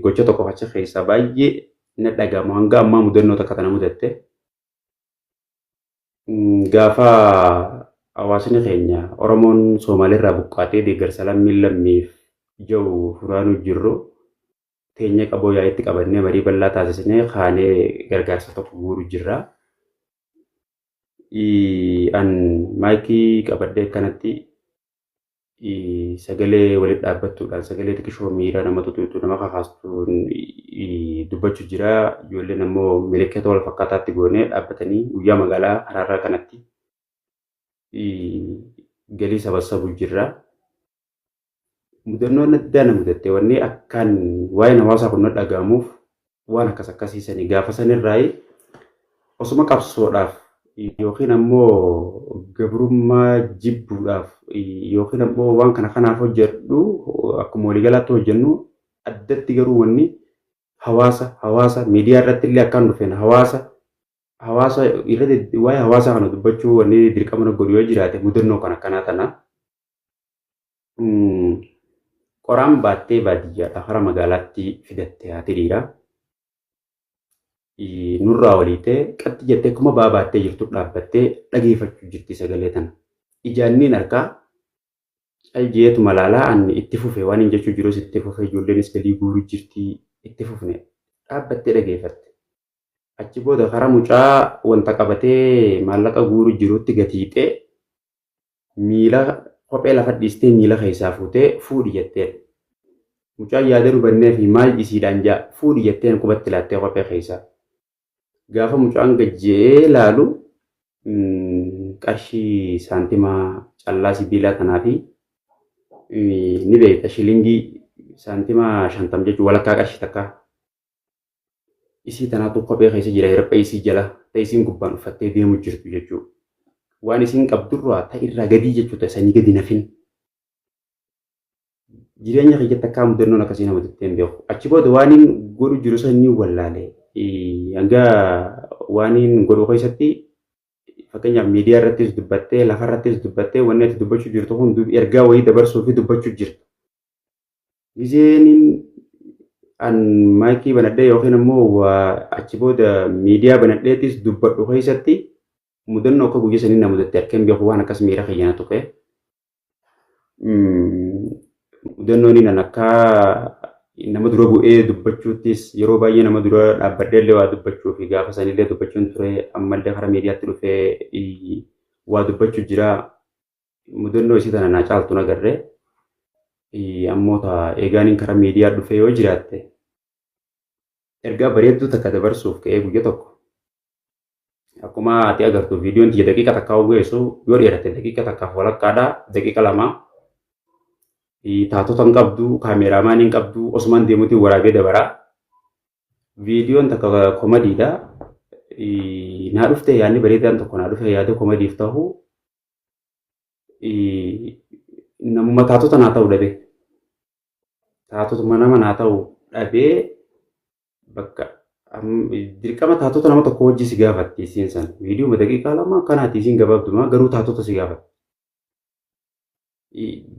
gocha tokko facha keessa baay'ee na dhagahama hanga ammaa mudannoo takka tana mudatte. Gaafa hawaasni keenya Oromoon Somaaliirraa buqqaatee deeggarsa lammiif jiru furaanuu jirru teenya qaboo yaa'itti qabannee marii bal'aa taasisnee kaanee gargaarsa tokko guuruu jirra. An maayikii qabadde kanatti sagalee walitti dhaabbattuudhaan sagalee xiqqishoo miira nama tutuutu nama kakaastuun dubbachuu jira. Ijoolleen ammoo milikkata wal fakkaataatti goonee dhaabbatanii guyyaa magaalaa Haraarraa kanatti galii sabassabuu jirra. Mudannoon addaa na mudatte wanni akkaan waa'een hawaasaa kun na dhagahamuuf waan akkas akkasiisanii gaafa sanirraa osuma qabsoodhaaf yookiin ammoo gabrummaa jibbuudhaaf yookiin ammoo waan kanaaf hojjedhu akkuma waliigalaatti hojjennu addatti garuu wanni hawaasa miidiyaa irratti illee akkaan dhufeen hawaasa irratti waa'ee hawaasaa kana dubbachuu wanni dirqama na godhu yoo jiraate mudannoo kan akkanaa tana. Qoraan baattee baadiyyaadha hara magaalaatti fidatte haati dhiiraa. Nurraa waliitee qatti jettee akkuma ba'aa baattee jirtu dhaabbattee dhageeffachuu jirti sagalee tana. Ijaanniin harkaa caljeetu malaalaa ani itti fufe waan hin jechuu jirus itti fufe ijoolleenis galii guuruu jirti itti fufne dhaabbattee dhageeffatte. Achi booda karaa mucaa wanta qabatee maallaqa guuruu jirutti gatiixee miila kophee lafa dhiistee miila keessaa fuutee fuudhi jetteen. Mucaan yaada dubannee fi maal isiidhaan jaa fuudhi jetteen qubatti laattee kophee keessaa. gaafa mucaan gajjee laalu qarshii saantimaa callaa sibiilaa kanaa fi ni beekta shilingii saantimaa 50 jechuun walakkaa qarshii takka. Isii tanaatu kophee keessa jira hirpha isii jala ta'e isiin gubbaan uffattee deemu jirtu jechuudha. Waan isiin qabdurraa ta'irraa gadii jechuudha sanii gadi nafin. Jireenya keeyyatti akka mudannoon akkasii nama jettee hin beeku. Achi booda waan hin godhu jiru sanii wallaale. Hanga waan hin godhu keessatti fakkeenyaaf miidiyaa irrattis dubbattee lafa irrattis dubbattee wanni ati dubbachuu jirtu kun ergaa wayii dabarsuu fi dubbachuu jirtu. Gizeen an maayikii banadhee yookiin immoo achi booda miidiyaa banadheetis dubbadhu keessatti mudannoo akka guyyaa sanii na mudatte akka hin beeku waan akkas miira keenya tuqee. Mudannoon nan akka nama dura bu'ee dubbachuuttis yeroo baay'ee nama dura dhaabbadhee illee waa dubbachuu fi gaafa sanillee dubbachuun ture ammallee karaa miidiyaatti dhufee waa dubbachuu jira. Mudannoo isii tana naa caaltu nagarree ammoo eegaan karaa miidiyaa dhufee yoo jiraatte ergaa bareedduu takka dabarsuuf ka'ee guyya tokko. Akkuma ati agartu viidiyoon tiyya daqiiqa takkaa geessu yoo dheeratte daqiiqa takkaaf walakkaadhaa daqiiqa lamaa. Taatota hin qabdu, kaameramaan hin qabdu, osumaan deemuutiin waraabee dabaraa. Viidiyoon takka komadiidha. Naa dhufte yaadni bareedaan tokko naa dhufe yaada komadiif ta'u namuma taatota naa ta'u dhabee. Taatotuma nama naa ta'u dhabee bakka dirqama taatota nama tokko wajji si gaafatti isiin san. Viidiyoo daqiiqaa lama kanaati isiin gabaabduma garuu taatota si gaafatti.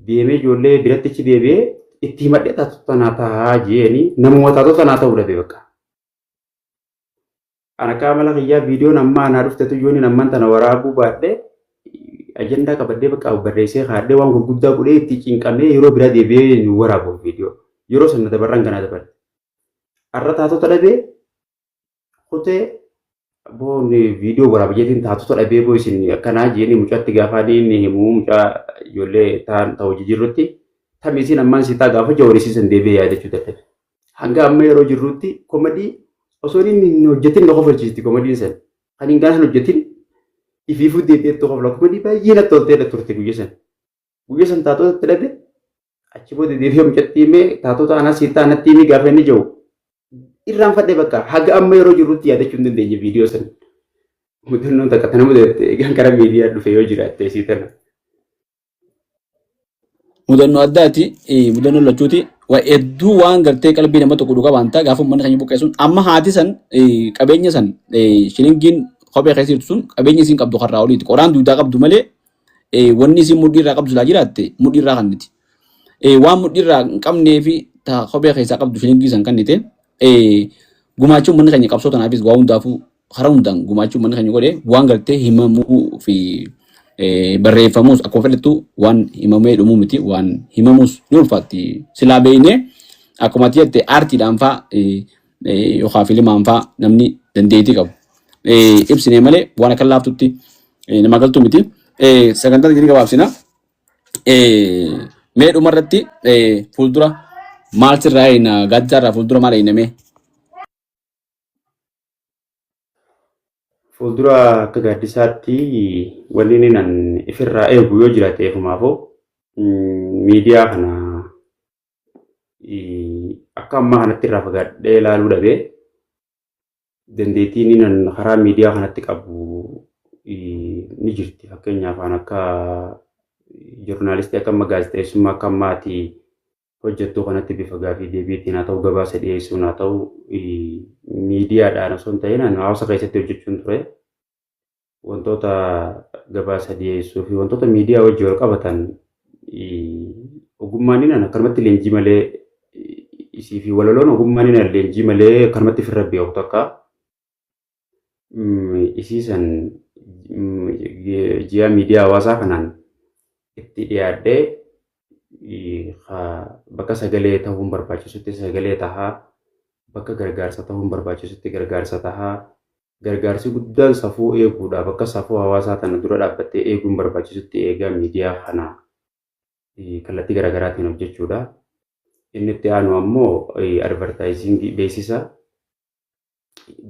Deemee ijoollee birattichi deebi'ee itti himadhee taatota naa ta'aa jeeni namuma taatota naa ta'uu dhabe bakka. Ana qaama kiyyaa viidiyoon ammaa naa dhuftetu yooni namman tana waraabuu baadhee ajandaa qabadhee bakka barreessee kaadhee waan gurguddaa godhee itti cinqamee yeroo biraa deebi'ee waraabuuf viidiyoo yeroo sana dabarran kanaa dabarte. Har'a taatota dhabee kutee boon viidiyoo waraabjeetiin taatota dhabee boo isin akkanaa jeeni mucaatti gaafaanii inni himuu mucaa ijoollee ta'u jijjiirrutti tammi isin ammaan siitaa gaafa jawarisiisan deebi'ee yaadachuu dadhabe. Hanga amma yeroo jirrutti komadii osoo inni hin hojjetin na kofalchiisti komadiin san. Kan hin gaafa hojjetin ifiifuu deebi'eetti kofla komadii baay'ee natti toltee turte guyya san. Guyya san taatota dhabe achi booda deebi'ee mucatti himee taatota anaa siitaa natti himee gaafa inni jiru. Irraan fadhee bakka haga amma yeroo jirrutti yaadachuu hin dandeenye viidiyoo san. Mudannoon takka tana mudatte egaan karaa miidiyaa dhufe yoo jiraatte isii tana. Mudannoo addaati mudannoo lachuuti waa hedduu waan gartee qalbii nama tokko dhuga waanta gaafa uummanni keenya buqqeessuun amma haati san qabeenya san shilingiin kophee keessa jirtu sun qabeenya isiin qabdu karraa oliiti qoraan duudaa qabdu malee wanni isiin mudhii irraa qabdu laa jiraatte mudhii irraa kanniti. Waan mudhii irraa hin qabnee fi kophee keessaa qabdu shilingii san kannite gumaachuun uummanni keenya qabsoo tanaafis waa hundaafuu karaa hundaan gumaachuun uummanni keenya godhee waan gartee himamuu fi barreeffamus akkuma fedhettu waan himamee dhumuu miti waan himamus ni ulfaatti silaa beeknee akkuma ati jette aartiidhaan fa'aa yookaan filimaan fa'aa namni dandeettii qabu ibsinee malee waan akka laaftutti nama galtu miti sagantaa jirii gabaabsina mee dhumarratti fuuldura maal sirraa gaaddisaarraa fuuldura maal eeynamee Fuuldura akka gaaddisaatti wanni inni nan ifirraa eegu yoo jiraate eegumaafuu miidiyaa kana akka ammaa kanatti irraa fagaadhee ilaaluu dhabee dandeettiin inni nan karaa miidiyaa kanatti qabu ni jirti. Fakkeenyaaf akka joornaalistii akka amma gaazexeessummaa akka ammaati hojjettuu kanatti bifa gaafii deebiitiin haa ta'u gabaasa dhiyeessuun haa ta'u miidiyaadhaan osoo hin ta'in hawaasa keessatti hojjechuun ture wantoota gabaasa dhiyeessuu fi wantoota miidiyaa wajjin wal qabatan ogummaan inni akkanumatti leenjii malee isii fi walaloon ogummaan inni leenjii malee akkanumatti ofirra beeku takka isii san ji'a miidiyaa hawaasaa kanaan itti dhiyaadhee bakka sagalee ta'uun barbaachisutti sagalee tahaa bakka gargaarsa ta'uun barbaachisutti gargaarsa tahaa gargaarsi guddaan safuu eeguudha bakka safuu hawaasaa tana dura dhaabbattee eeguun barbaachisutti eegaa miidiyaa kana kallattii garaagaraatiin hojjechuudha. Inni itti aanu ammoo advertaayizingii beeksisa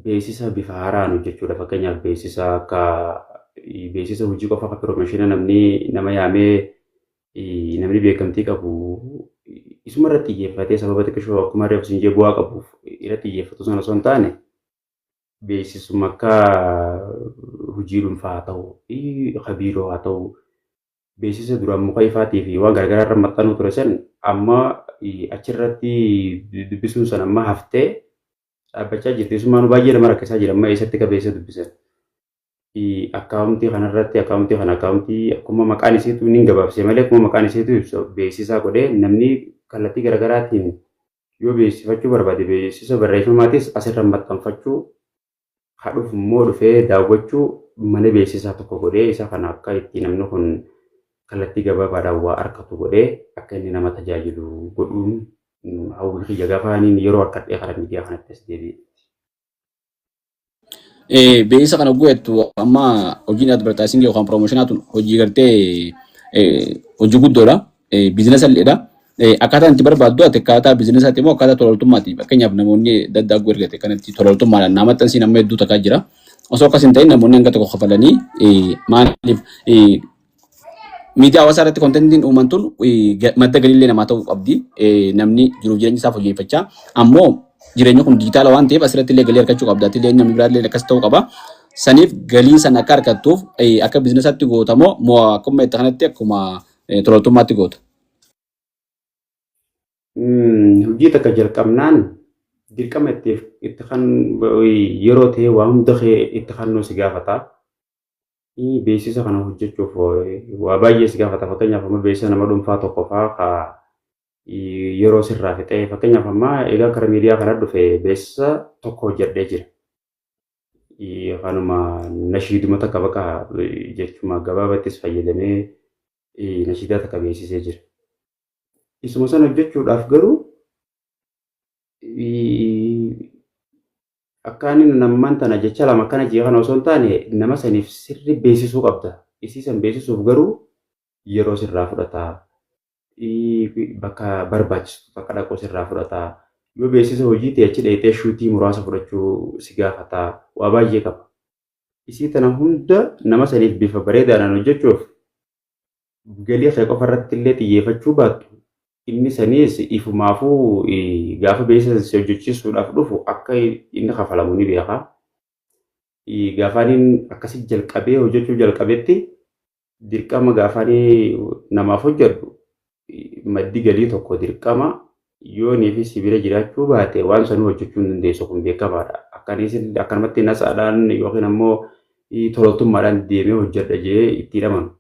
beeksisa bifa haaraan hojjechuudha. Fakkeenyaaf beeksisa akka beeksisa hojii qofa akka piroomooshinii nama yaamee namni beekamtii qabu isuma irratti xiyyeeffatee sababa xiqqishoo akkuma reefus hin bu'aa qabuuf irratti xiyyeeffatu sana osoo hin taane beeksisuma akka hojii dhuunfaa haa ta'u, biiroo haa ta'u, beeksisa duraan muka ifaatii fi waan garaagaraa irra maxxanuu ture san amma achirratti dubbisuun san amma haftee dhaabbachaa jirti. Isumaan baay'ee nama rakkisaa jira amma eessatti qabeessa dubbisan. Akkaawuntii kanarratti akkaawuntii akkuma maqaan isiitu ni gabaabsee malee akkuma maqaan isiitu ibsu beeksisaa godhee namni kallattii garaagaraatiin yoo beeksifachuu barbaade beeksisa barreeffamaatis asirra maxxanfachuu haadhuuf immoo dhufee daawwachuu mana beeksisaa tokko godhee isa kana akka itti namni kun kallattii gabaabaadhaan waa argatu godhee akka inni nama tajaajilu godhuun hawwii kiyya gafaaniin yeroo harkadhee karaa miidiyaa kanatti as deebi'e. Beeksisa kana guutuu amma hojiin advertising yookaan promotionaatu hojii gartee hojii guddoodha. Biizinasa illedha. Akkaataan itti barbaaddu ati akkaataa biizinasaatti immoo akkaataa tololtummaati. Fakkeenyaaf namoonni daddaggoo ergate kanatti tololtummaadhaan nama maxxansi nama hedduu takkaa jira. Osoo akkas hin ta'in namoonni hanga tokko kafalanii maaliif miidiyaa hawaasaa irratti kontentiin uumantuun madda galiillee namaa ta'uu qabdi. Namni jiruuf jireenya isaa fooyyeffachaa ammoo jireenya kun dijitaala waan ta'eef asirratti illee galii argachuu qabda. Ati illee namni biraallee akkas ta'uu qaba. Saniif galii sana akka argattuuf akka biizinasaatti gootamoo moo akkuma itti kanatti akkuma tololtummaatti goota? Hojii takka jalqabnaan dirqama itti kan yeroo ta'e waa hunda itti kannuu si gaafata. Beeksisa kana hojjechuuf waa baay'ee si gaafata. Fakkeenyaaf amma beeksisa nama dhuunfaa tokko fa'aa yeroo sirraa fixee fakkeenyaaf amma egaa karaa miidiyaa kana dhufe beeksisa tokko hojjedhee jira. Kanuma nashiiduma takka bakka jechuudha gabaabattis fayyadamee nashiidaa takka beeksisee jira. Isuma sana hojjechuudhaaf garuu akkaan namman tana jecha lama akkana jee kana osoo hin taane nama saniif sirri beeksisuu qabda. Isii san beeksisuuf garuu yeroo sirraa fudhataa. Bakka barbaachisu bakka dhaquu sirraa fudhataa. Yoo beeksisa hojii ta'e achi dheetee shuutii muraasa fudhachuu si gaafataa. Waa baay'ee qaba. Isii tana hunda nama saniif bifa bareedaadhaan hojjechuuf galii kee qofa irratti illee xiyyeeffachuu baattu. Inni saniis ifumaafuu gaafa beeksisa hojjechiisuudhaaf dhufu akka inni kafalamu ni beeka. Gaafaan inni akkasii jalqabee hojjechuu jalqabetti dirqama gaafaan namaaf hojjedhu maddi galii tokko dirqama yoo niifi sibira jiraachuu baate waan sanuu hojjechuu hin dandeessu kun beekamaadha. Akkanumatti nasaadhaan yookiin ammoo tololtummaadhaan deemee hojjedha jee itti hidhamanu.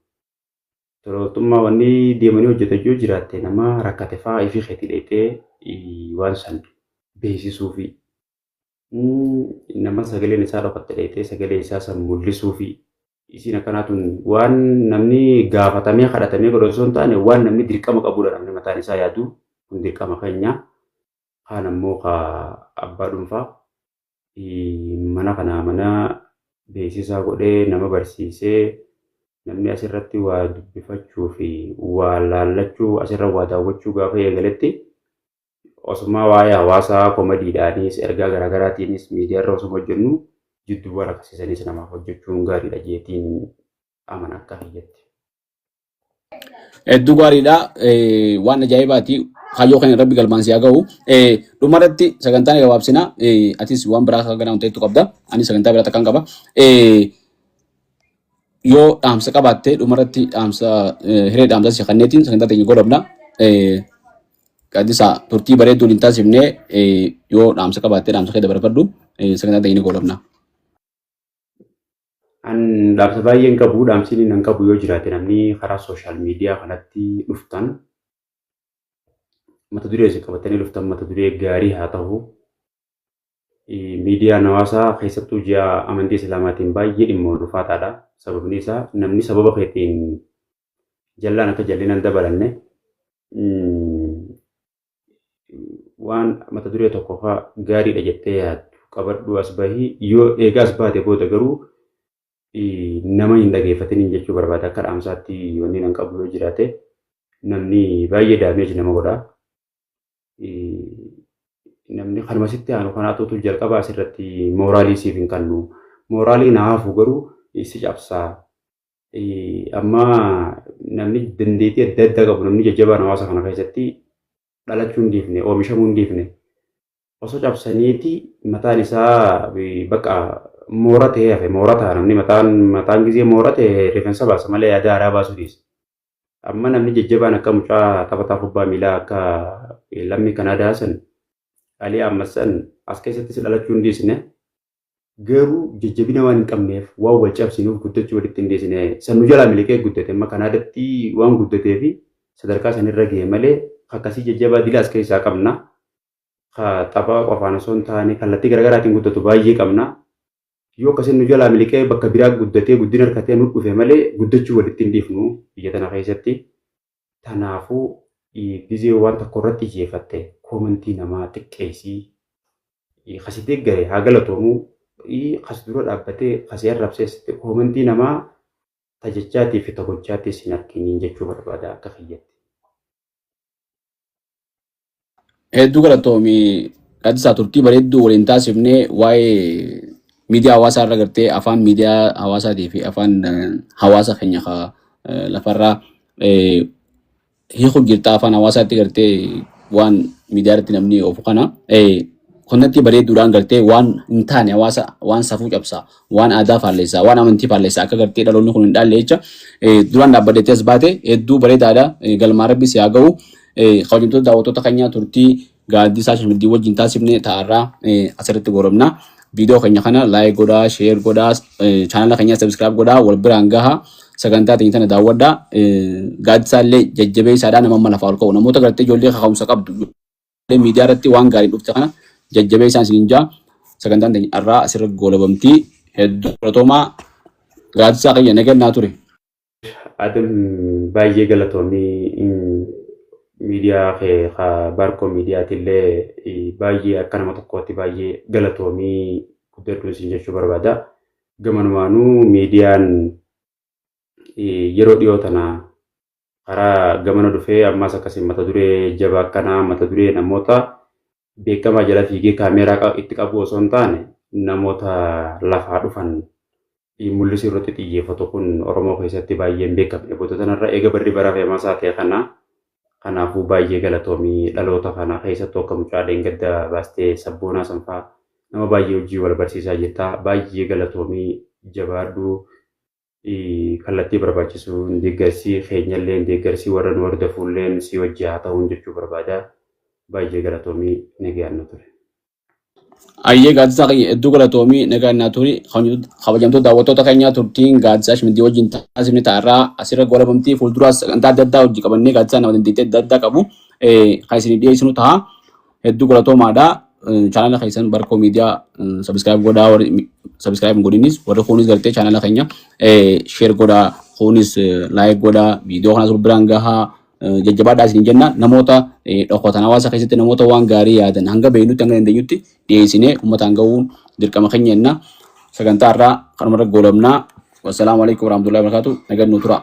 Tololtummaa wanni deemanii hojjetachuu jiraatte nama rakkate fa'aa ifi keetti dheetee waan san beeksisuu fi nama sagaleen isaa dhokatte dheetee sagalee isaa san mul'isuu fi isiin akkanaatuun waan namni gaafatamee kadhatamee godhu osoo hin taane waan namni dirqama qabudha. Namni mataan isaa yaadu kun dirqama keenya. Kaan ammoo abbaa dhuunfaa mana kana mana beeksisaa godhee nama barsiisee namni asirratti waa dubbifachuu fi waa laallachuu asirra waa daawwachuu gaafa eegaletti osuma waa'ee hawaasaa komediidhaanis ergaa garaagaraatiinis miidiyaarra osuma hojjennu jidduu waan akkasiisanis namaaf hojjechuun gaariidha jeetiin amana akka hiyyatti. Hedduu gaariidha. Waan ajaa'ibaati. Hayyoo kan rabbi galmaan si haa ga'u. Dhumarratti sagantaan gabaabsina. Atis waan biraa akka ganaa ta'etu qabda. Ani sagantaa biraa takkaan qaba. Yoo dhaamsa qabaatte dhumarratti dhaamsa hiree dhaamsa si kanneetiin sagantaa teenya godhabna. Qaadisa turtii bareedduu hin taasifne yoo dhaamsa qabaatte dhaamsa kee dabarfadhu sagantaa teenya godhabna. An dhaamsa baay'een qabu dhaamsiin nan qabu yoo jiraate namni karaa sooshaal miidiyaa kanatti dhuftan mata duree si qabatanii dhuftan mata duree gaarii haa ta'u. Miidiyaan hawaasaa keessattuu ji'a amantii islaamaatiin baay'ee dhimma ulfaataadha. Sababni isaa namni sababa keetiin jallaan akka jallinaan dabalanne waan mata duree tokko fa'aa gaariidha jettee yaaddu qabadhu as bahii yoo eegaa as baate booda garuu nama hin dhageeffatiniin jechuu barbaada. Akka dhaamsaatti wanni nan qabu yoo jiraate namni baay'ee daameeji nama godha. namni kanuma sitti aanu kanaatutu jalqabaa asirratti mooraalii siif hin kennu. Mooraalii naafu garuu si cabsaa. Amma namni dandeettii adda addaa qabu namni jajjabaan hawaasa kana keessatti dhalachuu hin dhiifne oomishamuu hin dhiifne osoo cabsaniiti mataan isaa bakka moora ta'ee hafe moora ta'a namni mataan gizee moora ta'e rifeensa baasa malee yaada haaraa baasuu dhiisa. Amma namni jajjabaan akka mucaa taphataa kubbaa miilaa akka lammii Kanaadaa san Alii Ahmad san as keessattis dhalachuu hin dhiisne. Garuu jajjabina waan hin qabneef waan wal cabsinuuf guddachuu walitti hin dhiisne sannu jalaa miliqee guddate amma Kanaadaatti waan guddatee fi sadarkaa sanirra ga'e malee akkasii jajjabaa dila as keessaa qabna. Taphaa qofaan osoo hin taane kallattii garaagaraatiin guddatu baay'ee qabna. Yoo akkasiin nu jalaa miliqee bakka biraa guddatee guddina harkatee nu dhufe malee guddachuu walitti hin dhiifnu biyya tana keessatti. Kanaafuu gizee waan tokko irratti xiyyeeffatte koomentii namaa xiqqeessii kasitee garee haa galatoomuu. Kas dura dhaabbatee kasii arrabseessitti koomentii namaa tajaajilatii fi tokkochaatti sin arginiin jechuu barbaada akka fayyatti. Hedduu galatoomii Gaaddisaa turtii bareedduu waliin taasifnee waa'ee miidiyaa hawaasaa irra gartee afaan miidiyaa hawaasaatii fi afaan hawaasa keenya lafarraa hiikuu jirta afaan hawaasaatti gartee waan miidiyaa irratti namni oofu kana. Konnatti bareedduudhaan gartee waan hin taane hawaasa waan safuu cabsaa waan aadaa faalleessaa waan amantii faalleessaa akka gartee dhaloonni kun hin dhaalle jecha duraan dhaabbateetti as baate hedduu bareedaadha galmaa rabbis haa ga'u kabajamtoota daawwattoota keenyaa turtii Gaaddisaa Shimallis wajjin taasifne ta'arraa asirratti goromna viidiyoo keenya kana laayik godhaa sheer godhaa chaanala keenya sabskiraayib godhaa wal biraan gahaa sagantaa teenya tana daawwadhaa Gaaddisaa illee jajjabeessaadhaa nama amma lafaa ol ka'u namoota gartee ijoollee kaka'umsa qabdu miidiyaa irratti waan gaarii dhufte kana jajjabee isaan sinjaa sagantaan teenya irraa asirra goolabamtii hedduu galatoomaa Gaaddisaa kiyya nagannaa ture. Adam baay'ee galatoomii miidiyaa kee Baarkoo miidiyaatillee baay'ee akka nama tokkootti baay'ee galatoomii guddaduu isin jechuu barbaada. Gamanumaanuu miidiyaan yeroo dhiyoo tana karaa gamana dhufee ammas akkasiin mata duree jabaa akkanaa mata duree namoota beekamaa jala fiigee kaameeraa itti qabu osoo hin taane namoota lafaa dhufan mul'isuu irratti xiyyeeffatu kun Oromoo keessatti baay'een beekamne. Gootota kanarra eega barri baraa fi ammasaa ta'e kanaafuu baay'ee galatoomii dhaloota kana keessattuu akka mucaa Deengadda baastee sabboonaa sanfaa nama baay'ee hojii wal barsiisaa jirta. Baay'ee galatoomii jabaadhuu kallattii barbaachisu deeggarsii keenyallee deeggarsii warra nu hordofuulleen si wajji haa ta'uun jechuu barbaada. Baay'ee galatoomii nagaan ture. Ayyee Gaaddisaa kiyya hedduu galatoomii nagaan ture kabajamtoota daawwattoota keenyaa turtiin Gaaddisaa Shimallis wajjin taasifne ta'arraa asirra goolabamtii fuulduraas sagantaa adda addaa hojii qabannee Gaaddisaa nama dandeettii adda addaa qabu kan isin dhiyeessinu ta'a hedduu galatoomaadha. Chaanala keessan Baarkoo miidiyaa sabskiraayib godhaa sabskiraayib godhinis warri kunis gartee chaanala keenya sheer godhaa kunis laayik godhaa viidiyoo kanas biraan gahaa. Jajjabaadhaa isin jenna namoota dhokotan hawaasa keessatti namoota waan gaarii yaadan hanga beeynutti hanga dandeenyutti dhiyeessinee uummataan ga'uun dirqama keenya jenna sagantaa irraa kanumarra goolabnaa. Wassalaamu alaikum warahmatullahi wabarakatuh. Nagaan nu tura.